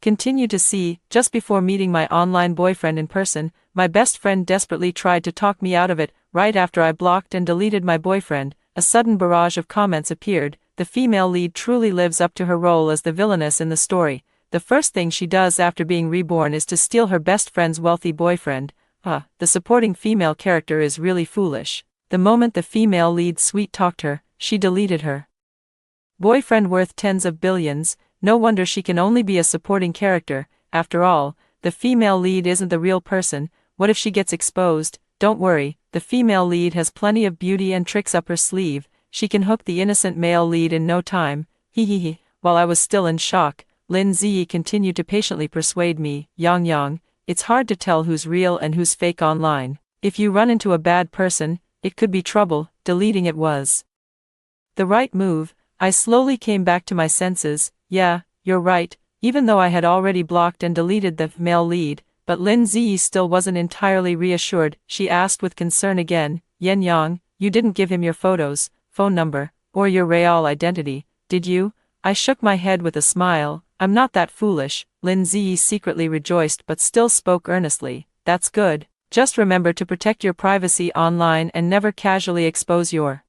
continue to see. Just before meeting my online boyfriend in person, my best friend desperately tried to talk me out of it. Right after I blocked and deleted my boyfriend, a sudden barrage of comments appeared. The female lead truly lives up to her role as the villainess in the story. The first thing she does after being reborn is to steal her best friend's wealthy boyfriend. The supporting female character is really foolish. The moment the female lead sweet-talked her, she deleted her boyfriend worth tens of billions. No wonder she can only be a supporting character. After all, the female lead isn't the real person. What if she gets exposed? Don't worry, the female lead has plenty of beauty and tricks up her sleeve. She can hook the innocent male lead in no time. Hehehe. While I was still in shock, Lin Ziyi continued to patiently persuade me. Yang, it's hard to tell who's real and who's fake online. If you run into a bad person, it could be trouble. Deleting it was the right move. I slowly came back to my senses. Yeah, you're right, even though I had already blocked and deleted the male lead, but Lin Ziyi still wasn't entirely reassured. She asked with concern again, Yang, you didn't give him your photos, phone number, or your real identity, did you? I shook my head with a smile. I'm not that foolish. Lin Ziyi secretly rejoiced but still spoke earnestly. That's good. Just remember to protect your privacy online and never casually expose your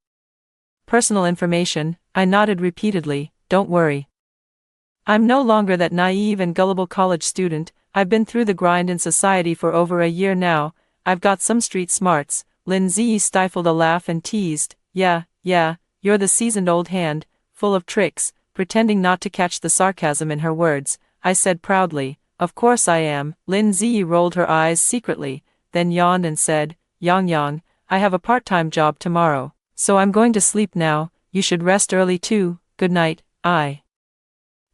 personal information. I nodded repeatedly. Don't worry. I'm no longer that naive and gullible college student. I've been through the grind in society for over a year now. I've got some street smarts. Lin Ziyi stifled a laugh and teased. Yeah, you're the seasoned old hand, full of tricks. Pretending not to catch the sarcasm in her words, I said proudly, of course I am. Lin Ziyi rolled her eyes secretly, then yawned and said, Yang, I have a part-time job tomorrow, so I'm going to sleep now. You should rest early too. Good night. I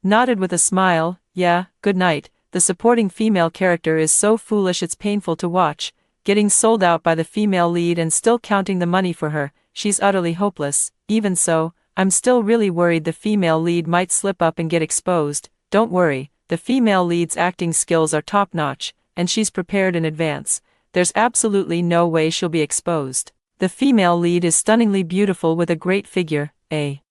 nodded with a smile. Yeah, good night. The supporting female character is so foolish it's painful to watch, getting sold out by the female lead and still counting the money for her. She's utterly hopeless. Even so, I'm still really worried the female lead might slip up and get exposed. Don't worry, the female lead's acting skills are top-notch, and she's prepared in advance. There's absolutely no way she'll be exposed. The female lead is stunningly beautiful with a great figure, a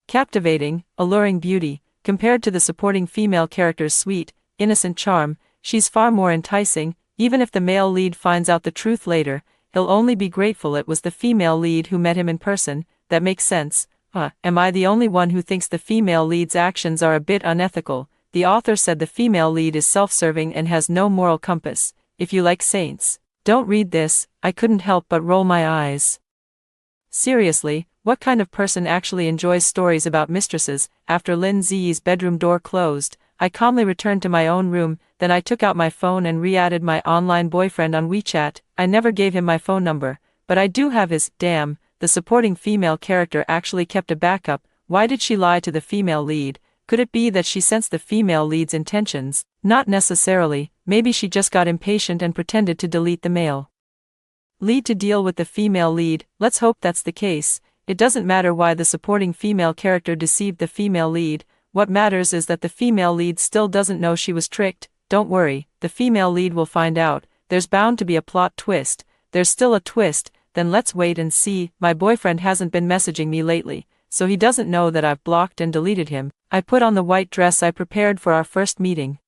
captivating, alluring beauty. Compared to the supporting female character's sweet, innocent charm, she's far more enticing. Even if the male lead finds out the truth later, he'll only be grateful it was the female lead who met him in person. That makes sense. Am I the only one who thinks the female lead's actions are a bit unethical? The author said the female lead is self-serving and has no moral compass. If you like saints, don't read this. I couldn't help but roll my eyes. Seriously, what kind of person actually enjoys stories about mistresses? After Lin Ziyi's bedroom door closed, I calmly returned to my own room, then I took out my phone and re-added my online boyfriend on WeChat. I never gave him my phone number, but I do have his. Damn, the supporting female character actually kept a backup. Why did she lie to the female lead? Could it be that she sensed the female lead's intentions? Not necessarily, maybe she just got impatient and pretended to delete the male lead to deal with the female lead. Let's hope that's the case. It doesn't matter why the supporting female character deceived the female lead. What matters is that the female lead still doesn't know she was tricked. Don't worry, the female lead will find out. There's bound to be a plot twist. There's still a twist, then let's wait and see. My boyfriend hasn't been messaging me lately, so he doesn't know that I've blocked and deleted him. I put on the white dress I prepared for our first meeting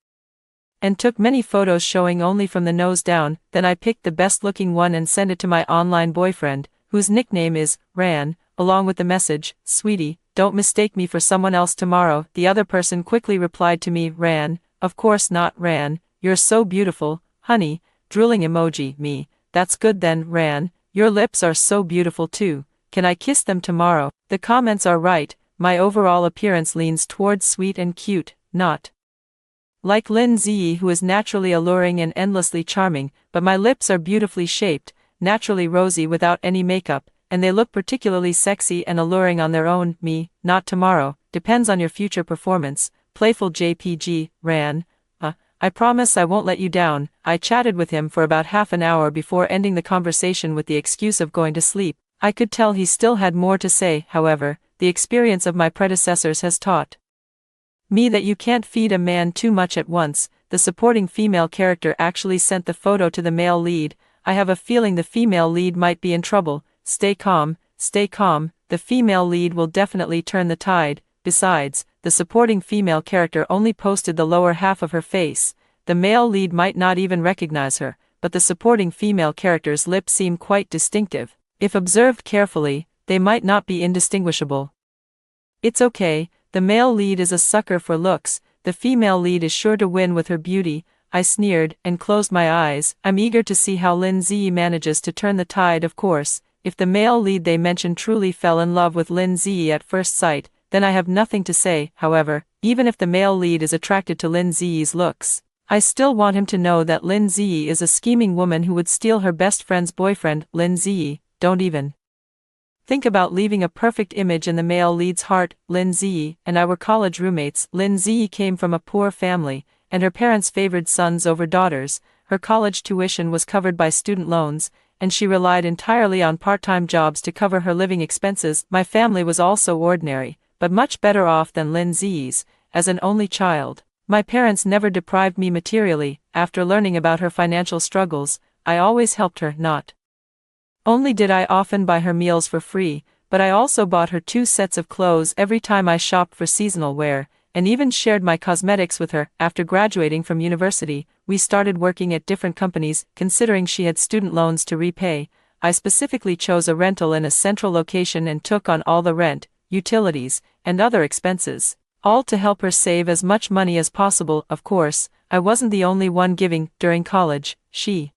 and took many photos showing only from the nose down. Then I picked the best looking one and sent it to my online boyfriend, whose nickname is Ran, along with the message, "Sweetie, don't mistake me for someone else tomorrow." The other person quickly replied to me, "Ran, of course not, Ran, you're so beautiful, honey," drooling emoji. Me, that's good then, Ran, your lips are so beautiful too, can I kiss them tomorrow? The comments are right, my overall appearance leans towards sweet and cute, not like Lin Ziyi, who is naturally alluring and endlessly charming, but my lips are beautifully shaped, naturally rosy without any makeup, and they look particularly sexy and alluring on their own. Me, not tomorrow, depends on your future performance. Playful JPG, Ran. I promise I won't let you down. I chatted with him for about half an hour before ending the conversation with the excuse of going to sleep. I could tell he still had more to say. However, the experience of my predecessors has taught me that you can't feed a man too much at once. The supporting female character actually sent the photo to the male lead. I have a feeling the female lead might be in trouble. Stay calm, the female lead will definitely turn the tide. Besides, the supporting female character only posted the lower half of her face. The male lead might not even recognize her, but the supporting female character's lips seem quite distinctive. If observed carefully, they might not be indistinguishable. It's okay, the male lead is a sucker for looks, the female lead is sure to win with her beauty. I sneered, and closed my eyes. I'm eager to see how Lin Ziyi manages to turn the tide. Of course, if the male lead they mentioned truly fell in love with Lin Ziyi at first sight, then I have nothing to say. However, even if the male lead is attracted to Lin Ziyi's looks, I still want him to know that Lin Ziyi is a scheming woman who would steal her best friend's boyfriend. Lin Ziyi, don't even think about leaving a perfect image in the male lead's heart. Lin Ziyi and I were college roommates. Lin Ziyi came from a poor family, and her parents favored sons over daughters. Her college tuition was covered by student loans, and she relied entirely on part-time jobs to cover her living expenses. My family was also ordinary, but much better off than Lin Ziyi's. As an only child, my parents never deprived me materially. After learning about her financial struggles, I always helped her. Not only did I often buy her meals for free, but I also bought her 2 sets of clothes every time I shopped for seasonal wear, and even shared my cosmetics with her. After graduating from university, we started working at different companies. Considering she had student loans to repay, I specifically chose a rental in a central location and took on all the rent, utilities, and other expenses, all to help her save as much money as possible. Of course, I wasn't the only one giving. During college, she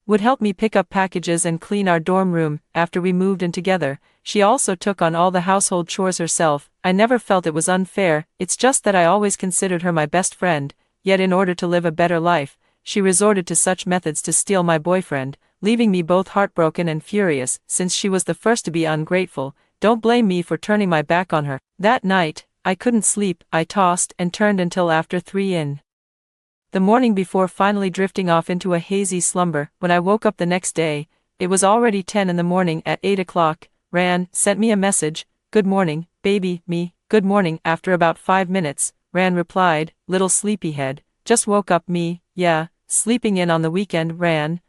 would help me pick up packages and clean our dorm room. After we moved in together, she also took on all the household chores herself. I never felt it was unfair, it's just that I always considered her my best friend, yet in order to live a better life, she resorted to such methods to steal my boyfriend, leaving me both heartbroken and furious. Since she was the first to be ungrateful, don't blame me for turning my back on her. That night, I couldn't sleep. I tossed and turned until after 3 in the morning before finally drifting off into a hazy slumber. When I woke up the next day, it was already 10 in the morning. At 8 o'clock, Ran sent me a message. "Good morning, baby." Me, "Good morning." After about 5 minutes, Ran replied, "Little sleepyhead, just woke up." Me, "Yeah, sleeping in on the weekend." Ran,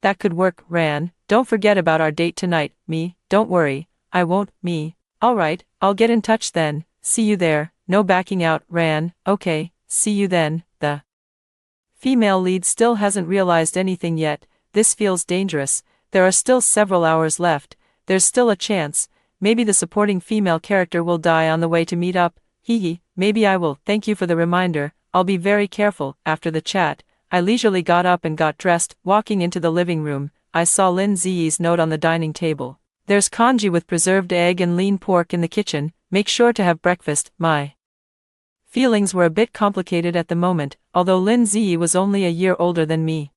that could work." Ran, "Don't forget about our date tonight." Me, "Don't worry, I won't." Me, "Alright, I'll get in touch then. See you there, no backing out." Ran, "Okay, see you then." The female lead still hasn't realized anything yet. This feels dangerous. there are still several hours left, there's still a chance, maybe the supporting female character will die on the way to meet up, hee, maybe I will. Thank you for the reminder, I'll be very careful. After the chat, I leisurely got up and got dressed. Walking into the living room, I saw Lin Ziyi's note on the dining table. There's congee with preserved egg and lean pork in the kitchen, make sure to have breakfast. My feelings were a bit complicated at the moment, although Lin Ziyi was only a year older than me.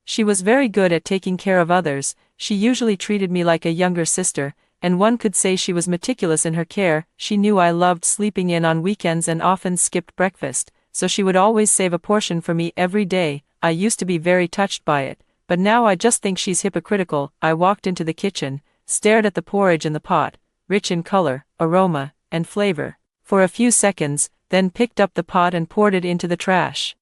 She was very good at taking care of others, she usually treated me like a younger sister, and one could say she was meticulous in her care. She knew I loved sleeping in on weekends and often skipped breakfast, so she would always save a portion for me every day. I used to be very touched by it, but now I just think she's hypocritical. I walked into the kitchen, stared at the porridge in the pot, rich in color, aroma, and flavor, for a few seconds, then picked up the pot and poured it into the trash.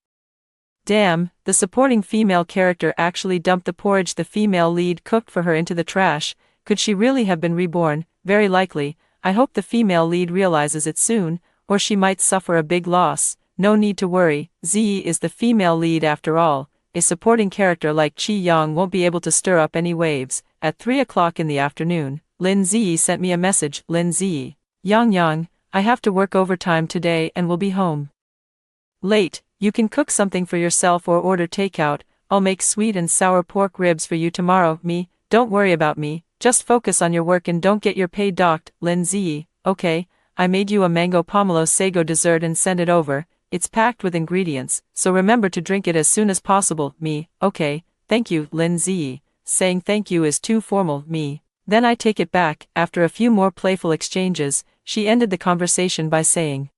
Damn, the supporting female character actually dumped the porridge the female lead cooked for her into the trash. Could she really have been reborn? Very likely. I hope the female lead realizes it soon, or she might suffer a big loss. No need to worry, Ziyi is the female lead after all. A supporting character like Chi Yang won't be able to stir up any waves. At 3 o'clock in the afternoon, Lin Ziyi sent me a message. Lin Ziyi. Yang, I have to work overtime today and will be home late. You can cook something for yourself or order takeout. I'll make sweet and sour pork ribs for you tomorrow. Me, don't worry about me, just focus on your work and don't get your pay docked. Lin Ziyi. Okay, I made you a mango pomelo sago dessert and sent it over. It's packed with ingredients, so remember to drink it as soon as possible. Me, okay, thank you. Lin Ziyi. Saying thank you is too formal. Me. Then I take it back. After a few more playful exchanges, she ended the conversation by saying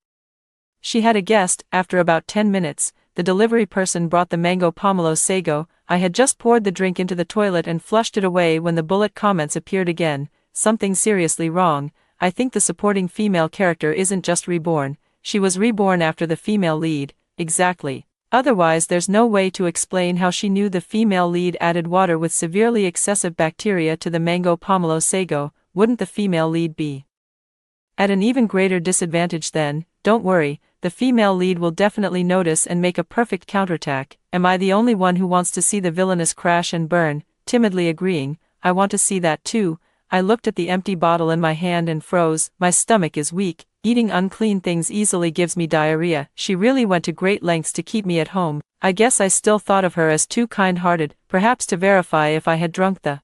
she had a guest. After about 10 minutes, the delivery person brought the mango pomelo sago. I had just poured the drink into the toilet and flushed it away when the bullet comments appeared again. Something seriously wrong. I think the supporting female character isn't just reborn, she was reborn after the female lead. Exactly. Otherwise there's no way to explain how she knew the female lead added water with severely excessive bacteria to the mango pomelo sago. Wouldn't the female lead be at an even greater disadvantage then? Don't worry, the female lead will definitely notice and make a perfect counterattack. Am I the only one who wants to see the villainous crash and burn? Timidly agreeing, I want to see that too. I looked at the empty bottle in my hand and froze. My stomach is weak. Eating unclean things easily gives me diarrhea. She really went to great lengths to keep me at home. I guess I still thought of her as too kind-hearted, perhaps to verify if I had drunk the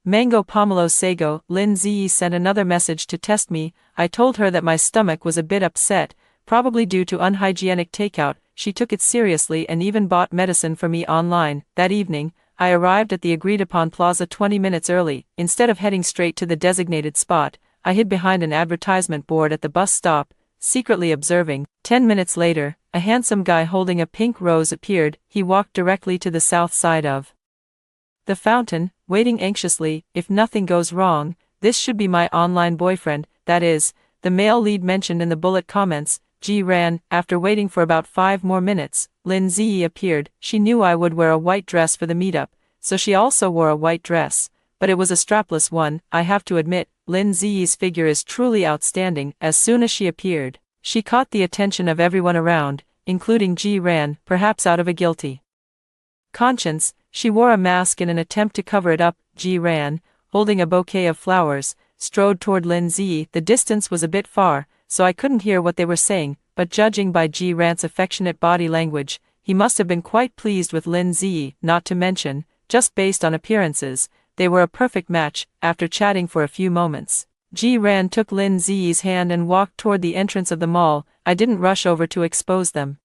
mango pomelo sago. Lin Ziyi sent another message to test me. I told her that my stomach was a bit upset, probably due to unhygienic takeout. She took it seriously and even bought medicine for me online. That evening, I arrived at the agreed-upon plaza 20 minutes early. Instead of heading straight to the designated spot, I hid behind an advertisement board at the bus stop, secretly observing. 10 minutes later, a handsome guy holding a pink rose appeared. He walked directly to the south side of the fountain, waiting anxiously. If nothing goes wrong, this should be my online boyfriend, that is, the male lead mentioned in the bullet comments. Ji ran. After waiting for about 5 more minutes, Lin Ziyi appeared. She knew I would wear a white dress for the meetup, so she also wore a white dress, but it was a strapless one. I have to admit, Lin Ziyi's figure is truly outstanding. As soon as she appeared, she caught the attention of everyone around, including Ji Ran. Perhaps out of a guilty conscience, she wore a mask in an attempt to cover it up. Ji Ran, holding a bouquet of flowers, strode toward Lin Ziyi. The distance was a bit far, so I couldn't hear what they were saying, but judging by Ji Ran's affectionate body language, he must have been quite pleased with Lin Ziyi. Not to mention, just based on appearances, they were a perfect match. After chatting for a few moments, Ji Ran took Lin Ziyi's hand and walked toward the entrance of the mall. I didn't rush over to expose them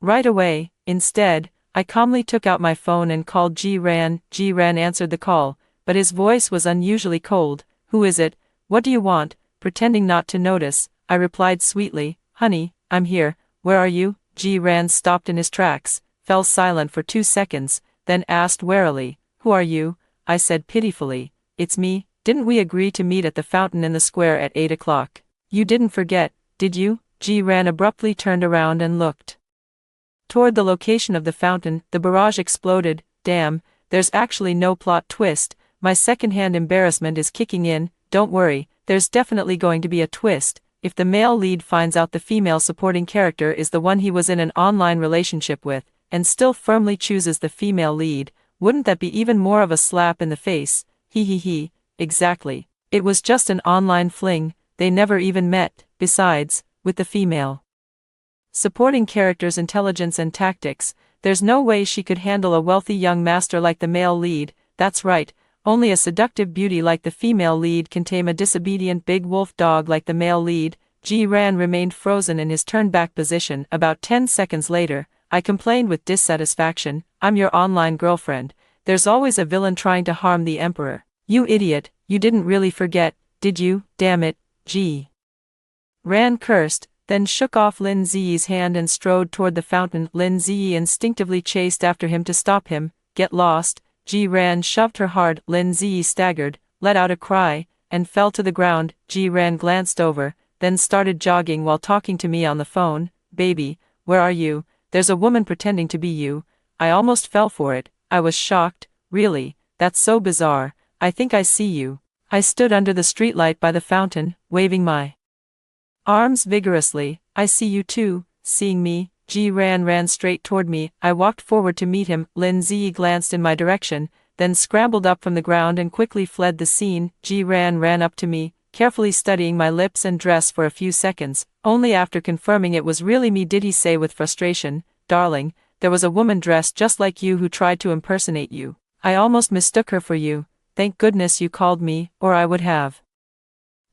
right away. Instead, I calmly took out my phone and called Ji Ran. Ji Ran answered the call, but his voice was unusually cold. Who is it? What do you want? Pretending not to notice, I replied sweetly, honey, I'm here. Where are you? Ji Ran stopped in his tracks, fell silent for 2 seconds, then asked warily, who are you? I said pitifully, it's me. Didn't we agree to meet at the fountain in the square at 8 o'clock? You didn't forget, did you? Ji Ran abruptly turned around and looked toward the location of the fountain. The barrage exploded. Damn, there's actually no plot twist. My second-hand embarrassment is kicking in. Don't worry, there's definitely going to be a twist. If the male lead finds out the female supporting character is the one he was in an online relationship with, and still firmly chooses the female lead, wouldn't that be even more of a slap in the face? He, exactly. It was just an online fling, they never even met. Besides, with the female supporting character's intelligence and tactics, there's no way she could handle a wealthy young master like the male lead. That's right, only a seductive beauty like the female lead can tame a disobedient big wolf dog like the male lead. Ji-ran remained frozen in his turned-back position. About 10 seconds later, I complained with dissatisfaction, "I'm your online girlfriend. There's always a villain trying to harm the emperor." "You idiot, you didn't really forget, did you? Damn it." Ji-ran cursed, then shook off Lin Ziyi's hand and strode toward the fountain. Lin Ziyi instinctively chased after him to stop him. "Get lost." Ji-ran shoved her hard. Lin Ziyi staggered, let out a cry, and fell to the ground. Ji-ran glanced over, then started jogging while talking to me on the phone. "Baby, where are you? There's a woman pretending to be you." I almost fell for it. I was shocked. "Really? That's so bizarre. I think I see you." I stood under the streetlight by the fountain, waving my arms vigorously. "I see you too." Seeing me, Ji-ran ran straight toward me. I walked forward to meet him. Lin Ziyi glanced in my direction, then scrambled up from the ground and quickly fled the scene. Ji-ran ran up to me, carefully studying my lips and dress for a few seconds. Only after confirming it was really me did he say with frustration, "Darling, there was a woman dressed just like you who tried to impersonate you. I almost mistook her for you. Thank goodness you called me, or I would have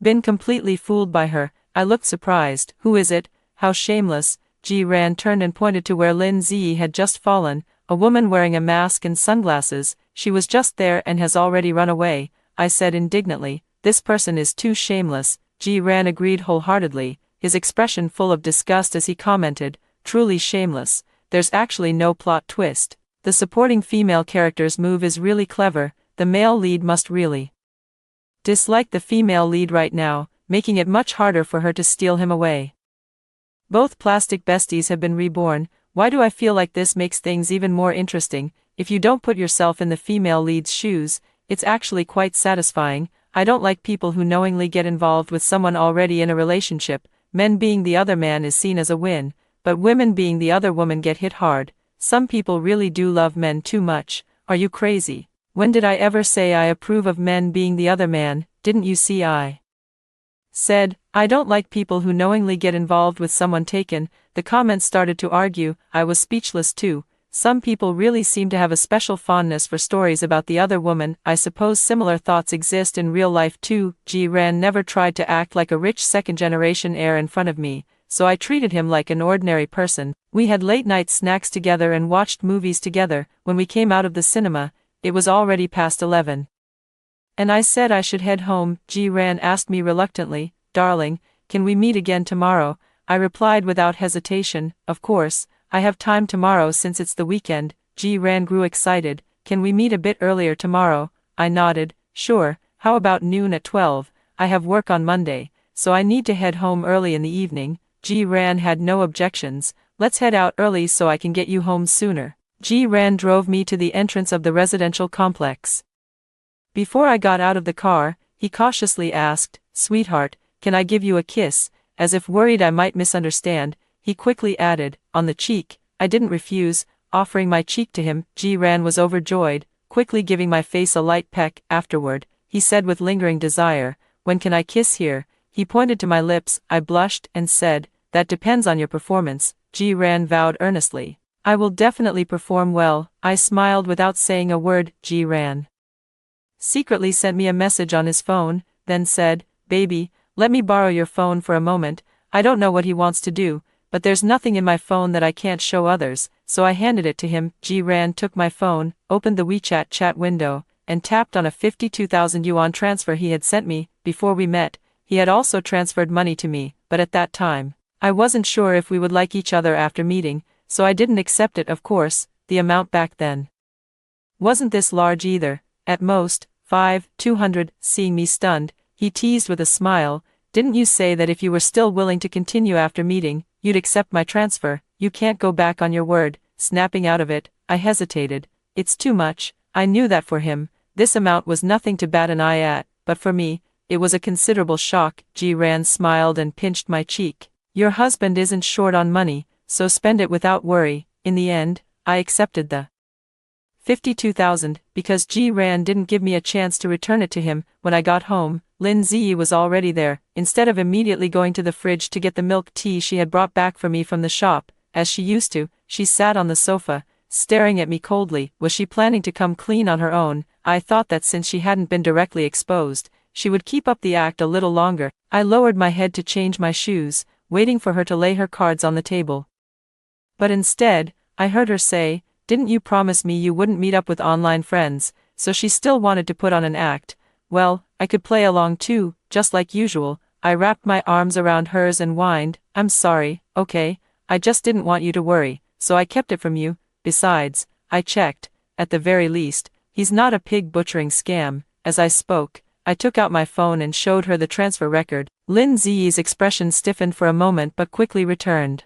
been completely fooled by her." I looked surprised. "Who is it? How shameless." Ji-ran turned and pointed to where Lin Ziyi had just fallen, "A woman wearing a mask and sunglasses. She was just there and has already run away," I said indignantly. "This person is too shameless." Ji-ran agreed wholeheartedly, his expression full of disgust as he commented, "Truly shameless. There's actually no plot twist. The supporting female character's move is really clever. The male lead must really dislike the female lead right now, making it much harder for her to steal him away. Both plastic besties have been reborn. Why do I feel like this makes things even more interesting? If you don't put yourself in the female lead's shoes, it's actually quite satisfying. I don't like people who knowingly get involved with someone already in a relationship. Men being the other man is seen as a win, but women being the other woman get hit hard. Some people really do love men too much. Are you crazy? When did I ever say I approve of men being the other man? Didn't you see I said, I don't like people who knowingly get involved with someone taken. The comments started to argue. I was speechless too. Some people really seem to have a special fondness for stories about the other woman. I suppose similar thoughts exist in real life too. Ji-ran never tried to act like a rich second-generation heir in front of me, so I treated him like an ordinary person. We had late-night snacks together and watched movies together. When we came out of the cinema, it was already past 11. And I said I should head home. Ji-ran asked me reluctantly, "Darling, can we meet again tomorrow?" I replied without hesitation, "Of course, I have time tomorrow since it's the weekend." Ji-ran grew excited. "Can we meet a bit earlier tomorrow?" I nodded, "Sure, how about noon at 12? I have work on Monday, so I need to head home early in the evening." Ji-ran had no objections. "Let's head out early so I can get you home sooner." Ji-ran drove me to the entrance of the residential complex. Before I got out of the car, he cautiously asked, "Sweetheart, can I give you a kiss?" As if worried I might misunderstand, he quickly added, "On the cheek." I didn't refuse, offering my cheek to him. Ji-ran was overjoyed, quickly giving my face a light peck. Afterward, he said with lingering desire, "When can I kiss here?" He pointed to my lips. I blushed and said, "That depends on your performance." Ji-ran vowed earnestly, "I will definitely perform well." I smiled without saying a word. Ji-ran secretly sent me a message on his phone, then said, "Baby, let me borrow your phone for a moment." I don't know what he wants to do, but there's nothing in my phone that I can't show others, so I handed it to him. Ji-ran took my phone, opened the WeChat chat window, and tapped on a 52,000 yuan transfer he had sent me. Before we met, he had also transferred money to me, but at that time, I wasn't sure if we would like each other after meeting, so I didn't accept it. Of course, the amount back then wasn't this large either. At most, 200. Seeing me stunned, he teased with a smile, "Didn't you say that if you were still willing to continue after meeting, you'd accept my transfer? You can't go back on your word." Snapping out of it, I hesitated. It's too much. I knew that for him, this amount was nothing to bat an eye at, but for me, it was a considerable shock. Ji-ran smiled and pinched my cheek. "Your husband isn't short on money, so spend it without worry." In the end, I accepted the 52,000, because G Ran didn't give me a chance to return it to him. When I got home, Lin Ziyi was already there. Instead of immediately going to the fridge to get the milk tea she had brought back for me from the shop, as she used to, she sat on the sofa, staring at me coldly. Was she planning to come clean on her own? I thought that since she hadn't been directly exposed, she would keep up the act a little longer. I lowered my head to change my shoes, waiting for her to lay her cards on the table. But instead, I heard her say, "Didn't you promise me you wouldn't meet up with online friends?" So she still wanted to put on an act. Well, I could play along too, just like usual. I wrapped my arms around hers and whined, "I'm sorry, okay? I just didn't want you to worry, so I kept it from you. Besides, I checked. At the very least, he's not a pig butchering scam." As I spoke, I took out my phone and showed her the transfer record. Lin Ziyi's expression stiffened for a moment but quickly returned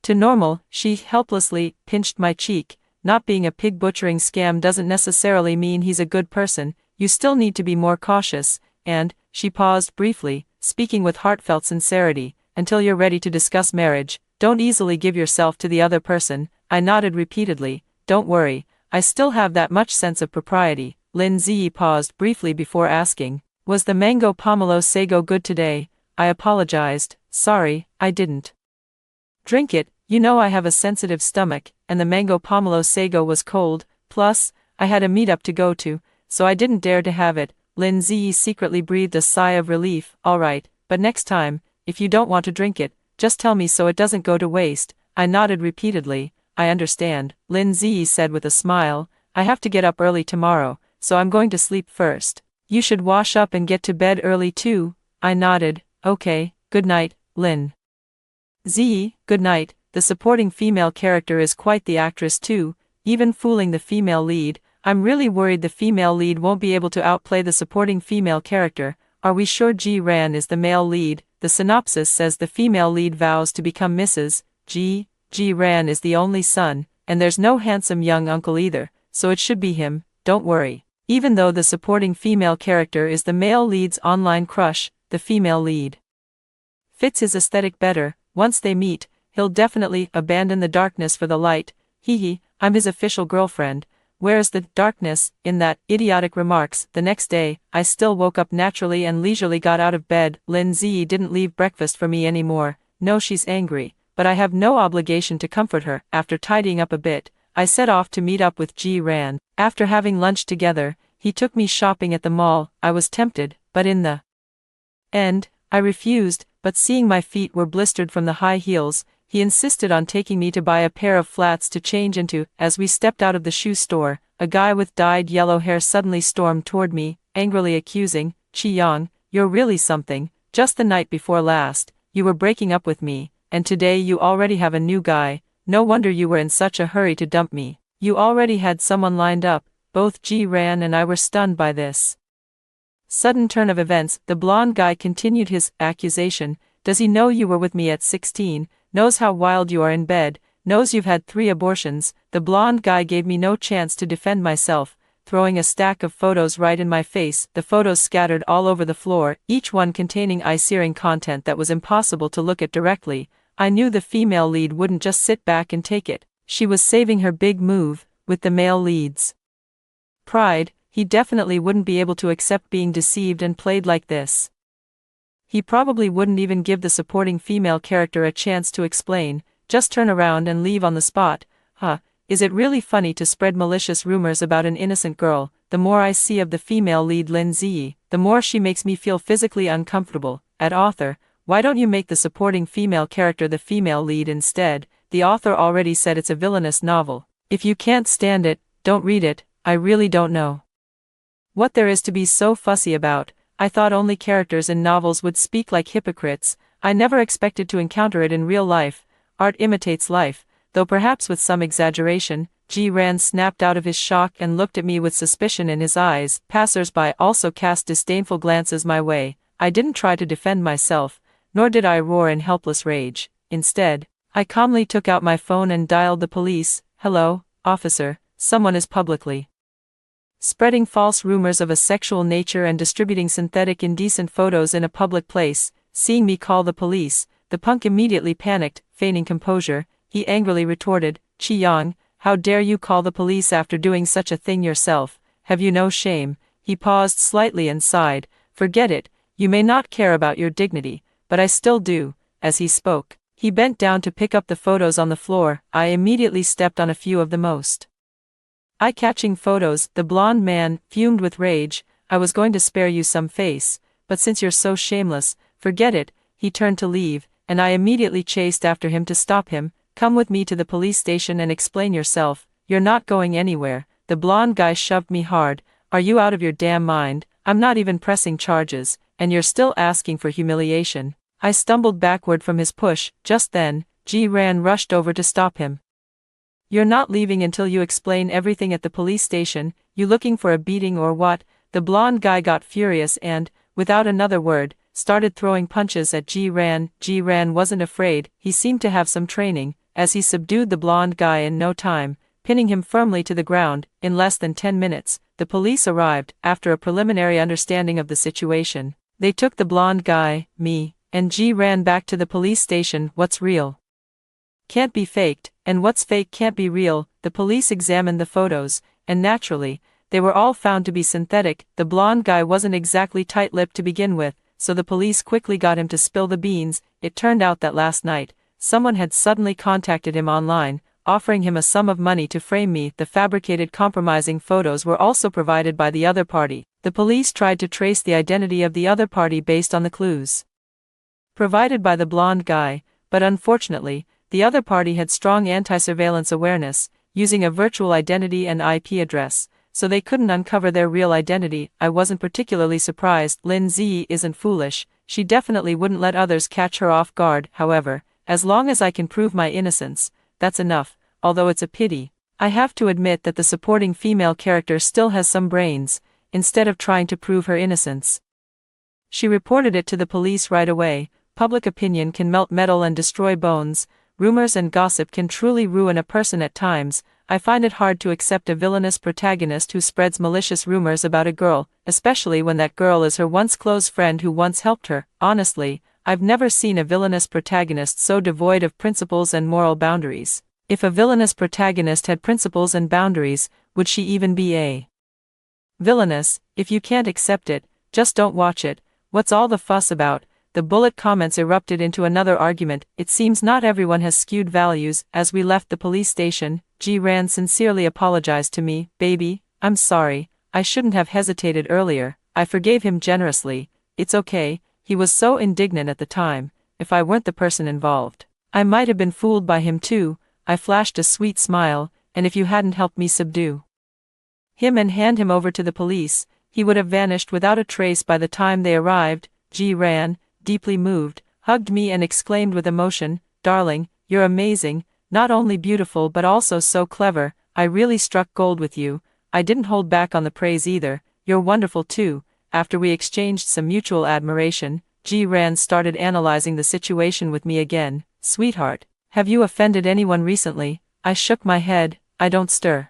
to normal. She helplessly pinched my cheek. "Not being a pig butchering scam doesn't necessarily mean he's a good person. You still need to be more cautious, and," she paused briefly, speaking with heartfelt sincerity, "until you're ready to discuss marriage, don't easily give yourself to the other person." I nodded repeatedly. "Don't worry, I still have that much sense of propriety." Lin Ziyi paused briefly before asking, "Was the mango pomelo sago good today?" I apologized. "Sorry, I didn't drink it. You know I have a sensitive stomach, and the mango pomelo sago was cold, plus, I had a meetup to go to, so I didn't dare to have it." Lin Ziyi secretly breathed a sigh of relief. "All right, but next time, if you don't want to drink it, just tell me so it doesn't go to waste." I nodded repeatedly. "I understand," Lin Ziyi said with a smile. "I have to get up early tomorrow, so I'm going to sleep first." "You should wash up and get to bed early too." I nodded. "Okay, good night, Lin Ziyi." "Good night." The supporting female character is quite the actress too, even fooling the female lead. I'm really worried the female lead won't be able to outplay the supporting female character. Are we sure G Ran is the male lead? The synopsis says the female lead vows to become Mrs. G Ran is the only son, and there's no handsome young uncle either, so it should be him. Don't worry. Even though the supporting female character is the male lead's online crush, the female lead fits his aesthetic better. Once they meet, he'll definitely abandon the darkness for the light. Hee, I'm his official girlfriend. Where's the darkness in that? Idiotic remarks. The next day, I still woke up naturally and leisurely got out of bed. Lin Ziyi didn't leave breakfast for me anymore. No, she's angry, but I have no obligation to comfort her. After tidying up a bit, I set off to meet up with G Ran. After having lunch together, he took me shopping at the mall. I was tempted, but in the end, I refused. But seeing my feet were blistered from the high heels, he insisted on taking me to buy a pair of flats to change into. As we stepped out of the shoe store, a guy with dyed yellow hair suddenly stormed toward me, angrily accusing, "Chi Yang, you're really something. Just the night before last, you were breaking up with me, and today you already have a new guy. No wonder you were in such a hurry to dump me. You already had someone lined up." Both G Ran and I were stunned by this sudden turn of events. The blonde guy continued his accusation. "Does he know you were with me at 16, knows how wild you are in bed, knows you've had 3 abortions? The blonde guy gave me no chance to defend myself, throwing a stack of photos right in my face. The photos scattered all over the floor, each one containing eye-searing content that was impossible to look at directly. I knew the female lead wouldn't just sit back and take it. She was saving her big move. With the male lead's pride, he definitely wouldn't be able to accept being deceived and played like this. He probably wouldn't even give the supporting female character a chance to explain, just turn around and leave on the spot. Is it really funny to spread malicious rumors about an innocent girl? The more I see of the female lead Lin Ziyi, the more she makes me feel physically uncomfortable. At author, why don't you make the supporting female character the female lead instead? The author already said it's a villainous novel. If you can't stand it, don't read it. I really don't know what there is to be so fussy about. I thought only characters in novels would speak like hypocrites. I never expected to encounter it in real life. Art imitates life, though perhaps with some exaggeration. G Ran snapped out of his shock and looked at me with suspicion in his eyes. Passers-by also cast disdainful glances my way. I didn't try to defend myself, nor did I roar in helpless rage. Instead, I calmly took out my phone and dialed the police. "Hello, officer, someone is publicly spreading false rumors of a sexual nature and distributing synthetic indecent photos in a public place." Seeing me call the police, the punk immediately panicked. Feigning composure, he angrily retorted, "Chi Yang, how dare you call the police after doing such a thing yourself, have you no shame? He paused slightly and sighed. Forget it, you may not care about your dignity, but I still do. As he spoke, he bent down to pick up the photos on the floor. I immediately stepped on a few of the most eye-catching photos. The blonde man fumed with rage. I was going to spare you some face, but since you're so shameless, forget it. He turned to leave, and I immediately chased after him to stop him. Come with me to the police station and explain yourself. You're not going anywhere. The blonde guy shoved me hard. Are you out of your damn mind? I'm not even pressing charges, and you're still asking for humiliation. I stumbled backward from his push. Just then, Ran rushed over to stop him. You're not leaving until you explain everything at the police station. You looking for a beating or what? The blonde guy got furious and, without another word, started throwing punches at Ran. Ran wasn't afraid. He seemed to have some training, as he subdued the blonde guy in no time, pinning him firmly to the ground. In less than 10 minutes, the police arrived. After a preliminary understanding of the situation, they took the blonde guy, me, and Ran back to the police station. What's real can't be faked, and what's fake can't be real. The police examined the photos, and naturally, they were all found to be synthetic. The blonde guy wasn't exactly tight-lipped to begin with, so the police quickly got him to spill the beans. It turned out that last night, someone had suddenly contacted him online, offering him a sum of money to frame me. The fabricated compromising photos were also provided by the other party. The police tried to trace the identity of the other party based on the clues provided by the blonde guy, but unfortunately, the other party had strong anti-surveillance awareness, using a virtual identity and IP address, so they couldn't uncover their real identity. I wasn't particularly surprised. Lindsay isn't foolish. She definitely wouldn't let others catch her off guard. However, as long as I can prove my innocence, that's enough, although it's a pity. I have to admit that the supporting female character still has some brains, instead of trying to prove her innocence. She reported it to the police right away. Public opinion can melt metal and destroy bones. Rumors and gossip can truly ruin a person at times. I find it hard to accept a villainous protagonist who spreads malicious rumors about a girl, especially when that girl is her once close friend who once helped her. Honestly, I've never seen a villainous protagonist so devoid of principles and moral boundaries. If a villainous protagonist had principles and boundaries, would she even be a villainess? If you can't accept it, just don't watch it. What's all the fuss about? The bullet comments erupted into another argument. It seems not everyone has skewed values. As we left the police station, Ran sincerely apologized to me. Baby, I'm sorry, I shouldn't have hesitated earlier. I forgave him generously. It's okay, he was so indignant at the time. If I weren't the person involved, I might have been fooled by him too. I flashed a sweet smile, and if you hadn't helped me subdue him and hand him over to the police, he would have vanished without a trace by the time they arrived. Ran, deeply moved, hugged me and exclaimed with emotion, "Darling, you're amazing, not only beautiful but also so clever. I really struck gold with you." I didn't hold back on the praise either. "You're wonderful too." After we exchanged some mutual admiration, Ran started analyzing the situation with me again. "Sweetheart, have you offended anyone recently?" I shook my head. "I don't stir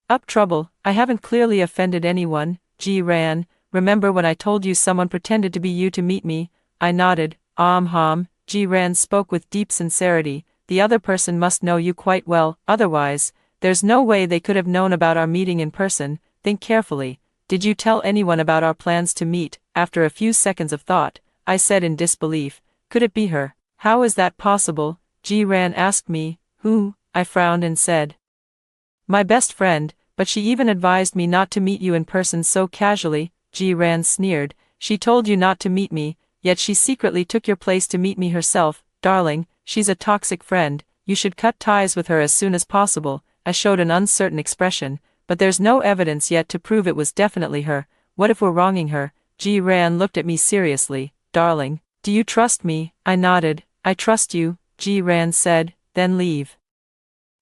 up trouble. I haven't clearly offended anyone." Ran, "Remember when I told you someone pretended to be you to meet me?" I nodded. Ran spoke with deep sincerity. "The other person must know you quite well, otherwise, there's no way they could have known about our meeting in person. Think carefully. Did you tell anyone about our plans to meet?" After a few seconds of thought, I said in disbelief, "Could it be her?" "How is that possible?" Ran asked me. "Who?" I frowned and said, "My best friend, but she even advised me not to meet you in person so casually." Ran sneered. "She told you not to meet me, yet she secretly took your place to meet me herself." "Darling, she's a toxic friend, you should cut ties with her as soon as possible." I showed an uncertain expression, "But there's no evidence yet to prove it was definitely her. What if we're wronging her?" Ran looked at me seriously. "Darling, do you trust me?" I nodded. "I trust you," Ran said. "Then leave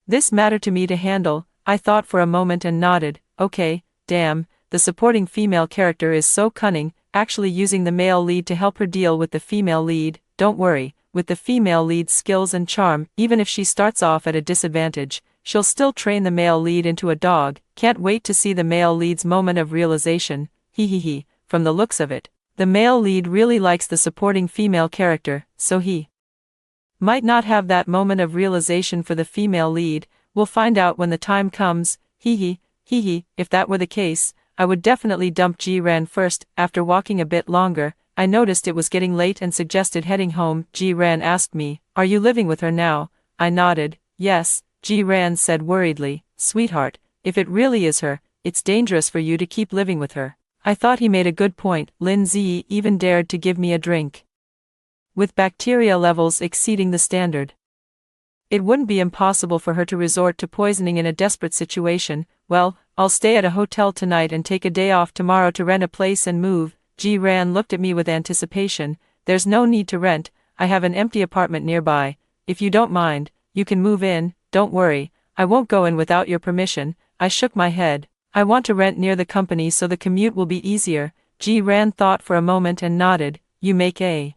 this matter to me to handle." I thought for a moment and nodded. "Okay." Damn, the supporting female character is so cunning, actually using the male lead to help her deal with the female lead. Don't worry, with the female lead's skills and charm, even if she starts off at a disadvantage, she'll still train the male lead into a dog. Can't wait to see the male lead's moment of realization. He. From the looks of it, the male lead really likes the supporting female character, so he might not have that moment of realization for the female lead. We'll find out when the time comes, hee hee. If that were the case, I would definitely dump Jiran first. After walking a bit longer, I noticed it was getting late and suggested heading home. Jiran asked me, "Are you living with her now?" I nodded. "Yes," Jiran said worriedly. "Sweetheart, if it really is her, it's dangerous for you to keep living with her." I thought he made a good point. Lin Ziyi even dared to give me a drink with bacteria levels exceeding the standard. It wouldn't be impossible for her to resort to poisoning in a desperate situation. "Well, I'll stay at a hotel tonight and take a day off tomorrow to rent a place and move." Jiran looked at me with anticipation. "There's no need to rent, I have an empty apartment nearby. If you don't mind, you can move in. Don't worry, I won't go in without your permission." I shook my head. "I want to rent near the company so the commute will be easier." Jiran thought for a moment and nodded. "You make a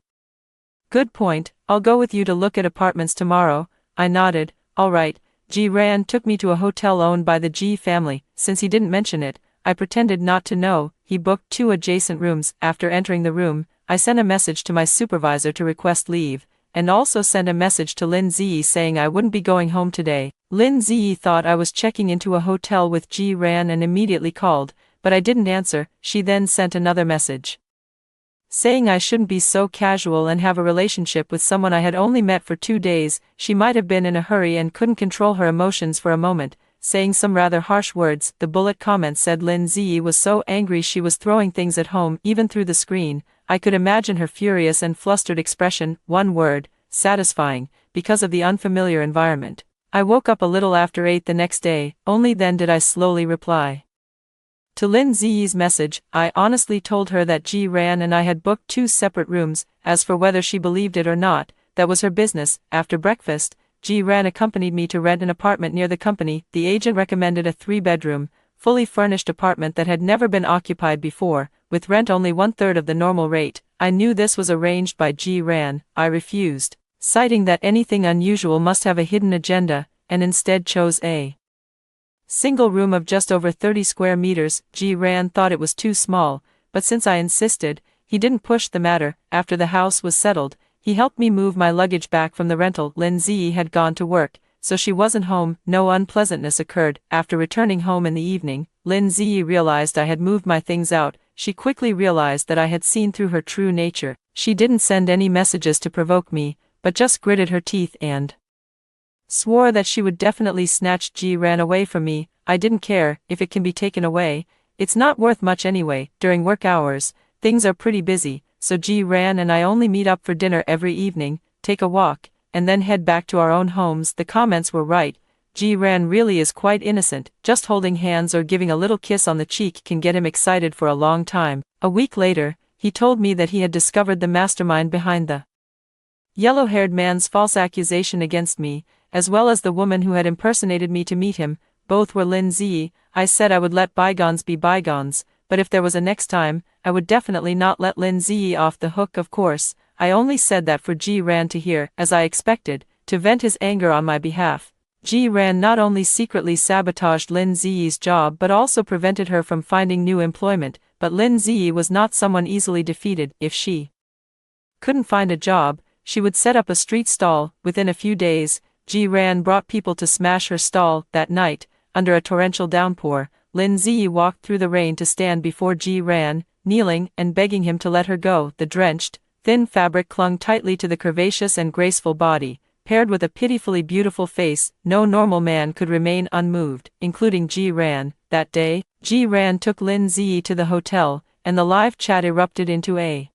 good point, I'll go with you to look at apartments tomorrow." I nodded. "All right." Jiran took me to a hotel owned by the Ji family. Since he didn't mention it, I pretended not to know. He booked 2 adjacent rooms. After entering the room, I sent a message to my supervisor to request leave, and also sent a message to Lin Ziyi saying I wouldn't be going home today. Lin Ziyi thought I was checking into a hotel with Jiran and immediately called, but I didn't answer. She then sent another message saying I shouldn't be so casual and have a relationship with someone I had only met for 2 days. She might have been in a hurry and couldn't control her emotions for a moment, saying some rather harsh words. The bullet comment said Lin Ziyi was so angry she was throwing things at home even through the screen. I could imagine her furious and flustered expression. One word: satisfying, because of the unfamiliar environment. I woke up a little after 8 the next day. Only then did I slowly reply to Lin Ziyi's message. I honestly told her that Jiran and I had booked 2 separate rooms. As for whether she believed it or not, that was her business. After breakfast, Jiran accompanied me to rent an apartment near the company. The agent recommended a 3-bedroom, fully furnished apartment that had never been occupied before, with rent only 1/3 of the normal rate. I knew this was arranged by Jiran. I refused, citing that anything unusual must have a hidden agenda, and instead chose a single room of just over 30 square meters. Jiran thought it was too small, but since I insisted, he didn't push the matter. After the house was settled, he helped me move my luggage back from the rental. Lin Ziyi had gone to work, so she wasn't home. No unpleasantness occurred. After returning home in the evening, Lin Ziyi realized I had moved my things out. She quickly realized that I had seen through her true nature. She didn't send any messages to provoke me, but just gritted her teeth and swore that she would definitely snatch Jiran away from me. I didn't care. If it can be taken away, it's not worth much anyway. During work hours, things are pretty busy, so Jiran and I only meet up for dinner every evening, take a walk, and then head back to our own homes. The comments were right. Jiran really is quite innocent. Just holding hands or giving a little kiss on the cheek can get him excited for a long time. A week later, he told me that he had discovered the mastermind behind the yellow-haired man's false accusation against me, as well as the woman who had impersonated me to meet him. Both were Lin Ziyi. I said I would let bygones be bygones, but if there was a next time, I would definitely not let Lin Ziyi off the hook. Of course, I only said that for Jiran to hear, as I expected, to vent his anger on my behalf. Jiran not only secretly sabotaged Lin Ziyi's job but also prevented her from finding new employment. But Lin Ziyi was not someone easily defeated. If she couldn't find a job, she would set up a street stall. Within a few days, Jiran brought people to smash her stall. That night, under a torrential downpour, Lin Ziyi walked through the rain to stand before Jiran, kneeling and begging him to let her go. The drenched, thin fabric clung tightly to the curvaceous and graceful body, paired with a pitifully beautiful face. No normal man could remain unmoved, including Jiran. That day, Jiran took Lin Ziyi to the hotel, and the live chat erupted into a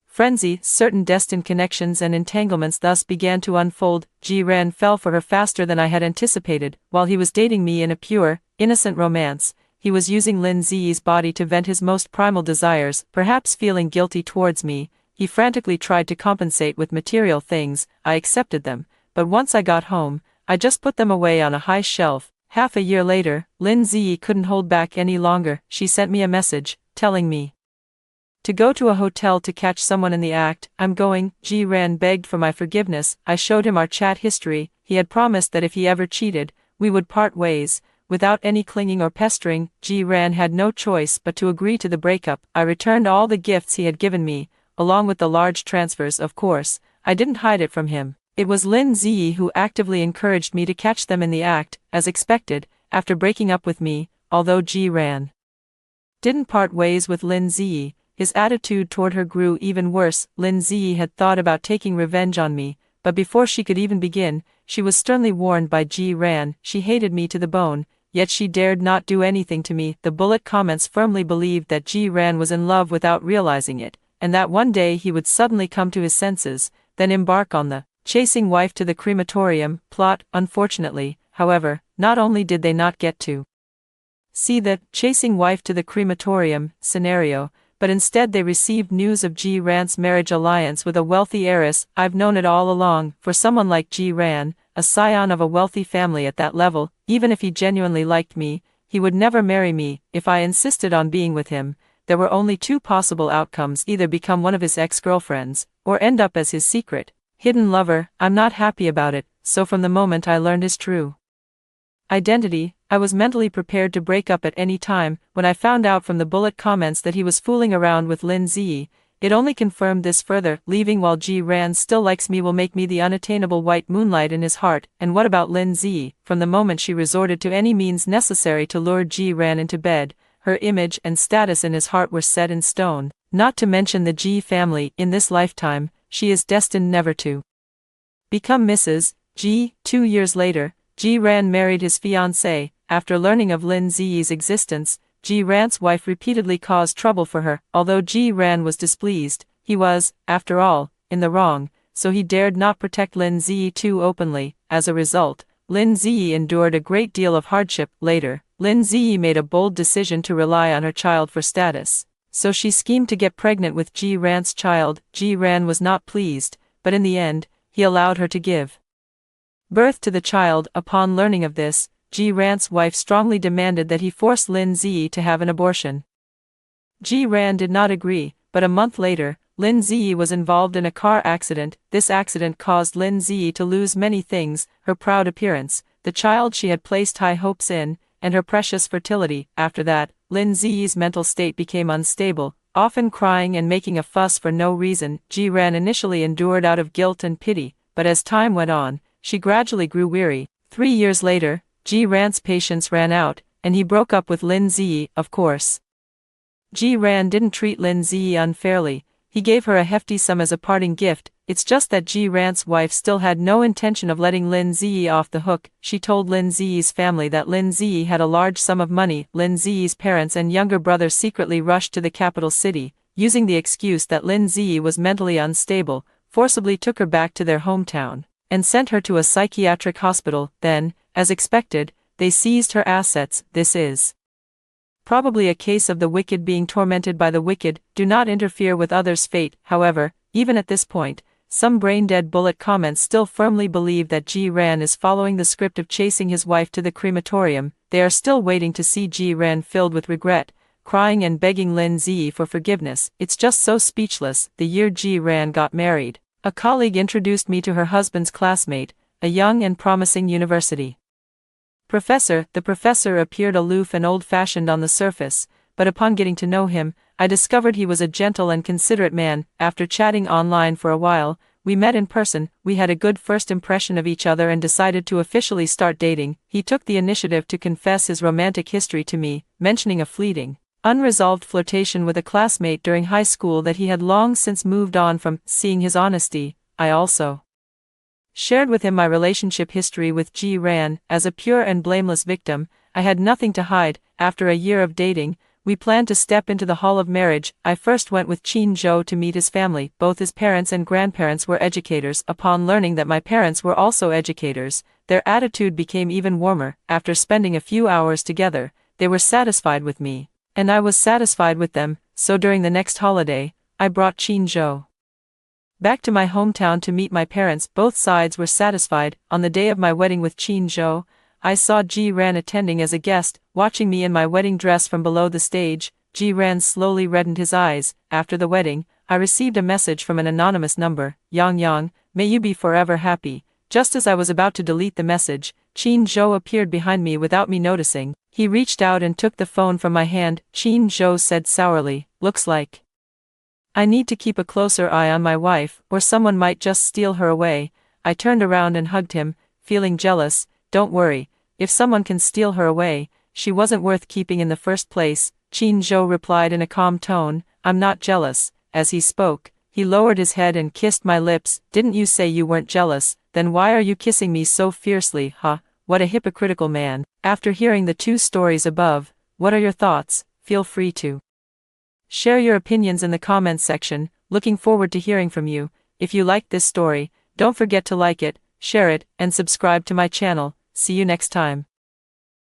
frenzy. Certain destined connections and entanglements thus began to unfold. Jiran fell for her faster than I had anticipated. While he was dating me in a pure, innocent romance, he was using Lin Ziyi's body to vent his most primal desires. Perhaps feeling guilty towards me, he frantically tried to compensate with material things. I accepted them, but once I got home, I just put them away on a high shelf. Half a year later, Lin Ziyi couldn't hold back any longer. She sent me a message, telling me to go to a hotel to catch someone in the act. I'm going. Jiran begged for my forgiveness. I showed him our chat history. He had promised that if he ever cheated, we would part ways, without any clinging or pestering. Jiran had no choice but to agree to the breakup. I returned all the gifts he had given me, along with the large transfers. Of course, I didn't hide it from him. It was Lin Ziyi who actively encouraged me to catch them in the act, as expected, after breaking up with me, although Ji Ran didn't part ways with Lin Ziyi. His attitude toward her grew even worse. Lin Ziyi had thought about taking revenge on me, but before she could even begin, she was sternly warned by Ji Ran. She hated me to the bone, yet she dared not do anything to me. The bullet comments firmly believed that Ji Ran was in love without realizing it, and that one day he would suddenly come to his senses, then embark on the chasing wife to the crematorium plot. Unfortunately, however, not only did they not get to see the chasing wife to the crematorium scenario, but instead they received news of Ji Ran's marriage alliance with a wealthy heiress. I've known it all along. For someone like Ji Ran, a scion of a wealthy family at that level, even if he genuinely liked me, he would never marry me. If I insisted on being with him, there were only two possible outcomes: either become one of his ex-girlfriends, or end up as his secret, hidden lover. I'm not happy about it, so from the moment I learned his true identity, I was mentally prepared to break up at any time. When I found out from the bullet comments that he was fooling around with Lin Ziyi, it only confirmed this further. Leaving while Ji Ran still likes me will make me the unattainable white moonlight in his heart. And what about Lin Ziyi? From the moment she resorted to any means necessary to lure Ji Ran into bed, her image and status in his heart were set in stone. Not to mention the Ji family. In this lifetime, she is destined never to become Mrs. Ji. 2 years later, Ji Ran married his fiancée. After learning of Lin Ziyi's existence, Ji Ran's wife repeatedly caused trouble for her. Although Ji Ran was displeased, he was, after all, in the wrong, so he dared not protect Lin Ziyi too openly. As a result, Lin Ziyi endured a great deal of hardship. Later, Lin Ziyi made a bold decision to rely on her child for status, so she schemed to get pregnant with Ji Ran's child. Ji Ran was not pleased, but in the end, he allowed her to give birth to the child. Upon learning of this, Ji Ran's wife strongly demanded that he force Lin Ziyi to have an abortion. Ji Ran did not agree, but a month later, Lin Ziyi was involved in a car accident. This accident caused Lin Ziyi to lose many things: her proud appearance, the child she had placed high hopes in, and her precious fertility. After that, Lin Ziyi's mental state became unstable, often crying and making a fuss for no reason. Ji Ran initially endured out of guilt and pity, but as time went on, she gradually grew weary. 3 years later, Ji Ran's patience ran out, and he broke up with Lin Ziyi. Of course, Ji Ran didn't treat Lin Ziyi unfairly. He gave her a hefty sum as a parting gift. It's just that Ji Ran's wife still had no intention of letting Lin Ziyi off the hook. She told Lin Ziyi's family that Lin Ziyi had a large sum of money. Lin Ziyi's parents and younger brother secretly rushed to the capital city, using the excuse that Lin Ziyi was mentally unstable, forcibly took her back to their hometown, and sent her to a psychiatric hospital. Then, as expected, they seized her assets. This is probably a case of the wicked being tormented by the wicked. Do not interfere with others' fate. However, even at this point, some brain-dead bullet comments still firmly believe that Ji Ran is following the script of chasing his wife to the crematorium. They are still waiting to see Ji Ran filled with regret, crying and begging Lin Ziyi for forgiveness. It's just so speechless. The year Ji Ran got married, a colleague introduced me to her husband's classmate, a young and promising university professor. The professor appeared aloof and old-fashioned on the surface, but upon getting to know him, I discovered he was a gentle and considerate man. After chatting online for a while, we met in person. We had a good first impression of each other and decided to officially start dating. He took the initiative to confess his romantic history to me, mentioning a fleeting, unresolved flirtation with a classmate during high school that he had long since moved on from. Seeing his honesty, I also shared with him my relationship history with Ji Ran. As a pure and blameless victim, I had nothing to hide. After a year of dating, we planned to step into the hall of marriage. I first went with Qin Zhou to meet his family. Both his parents and grandparents were educators. Upon learning that my parents were also educators, their attitude became even warmer. After spending a few hours together, they were satisfied with me, and I was satisfied with them. So during the next holiday, I brought Qin Zhou back to my hometown to meet my parents. Both sides were satisfied. On the day of my wedding with Qin Zhou, I saw Ji Ran attending as a guest, watching me in my wedding dress from below the stage. Ji Ran slowly reddened his eyes. After the wedding, I received a message from an anonymous number. Yang Yang, may you be forever happy. Just as I was about to delete the message, Qin Zhou appeared behind me without me noticing. He reached out and took the phone from my hand. Qin Zhou said sourly, looks like I need to keep a closer eye on my wife, or someone might just steal her away. I turned around and hugged him, feeling jealous. Don't worry, if someone can steal her away, she wasn't worth keeping in the first place, Qin Zhou replied in a calm tone. I'm not jealous. As he spoke, he lowered his head and kissed my lips. Didn't you say you weren't jealous? Then why are you kissing me so fiercely, huh? What a hypocritical man. After hearing the two stories above, what are your thoughts? Feel free to share your opinions in the comments section. Looking forward to hearing from you. If you liked this story, don't forget to like it, share it, and subscribe to my channel. See you next time.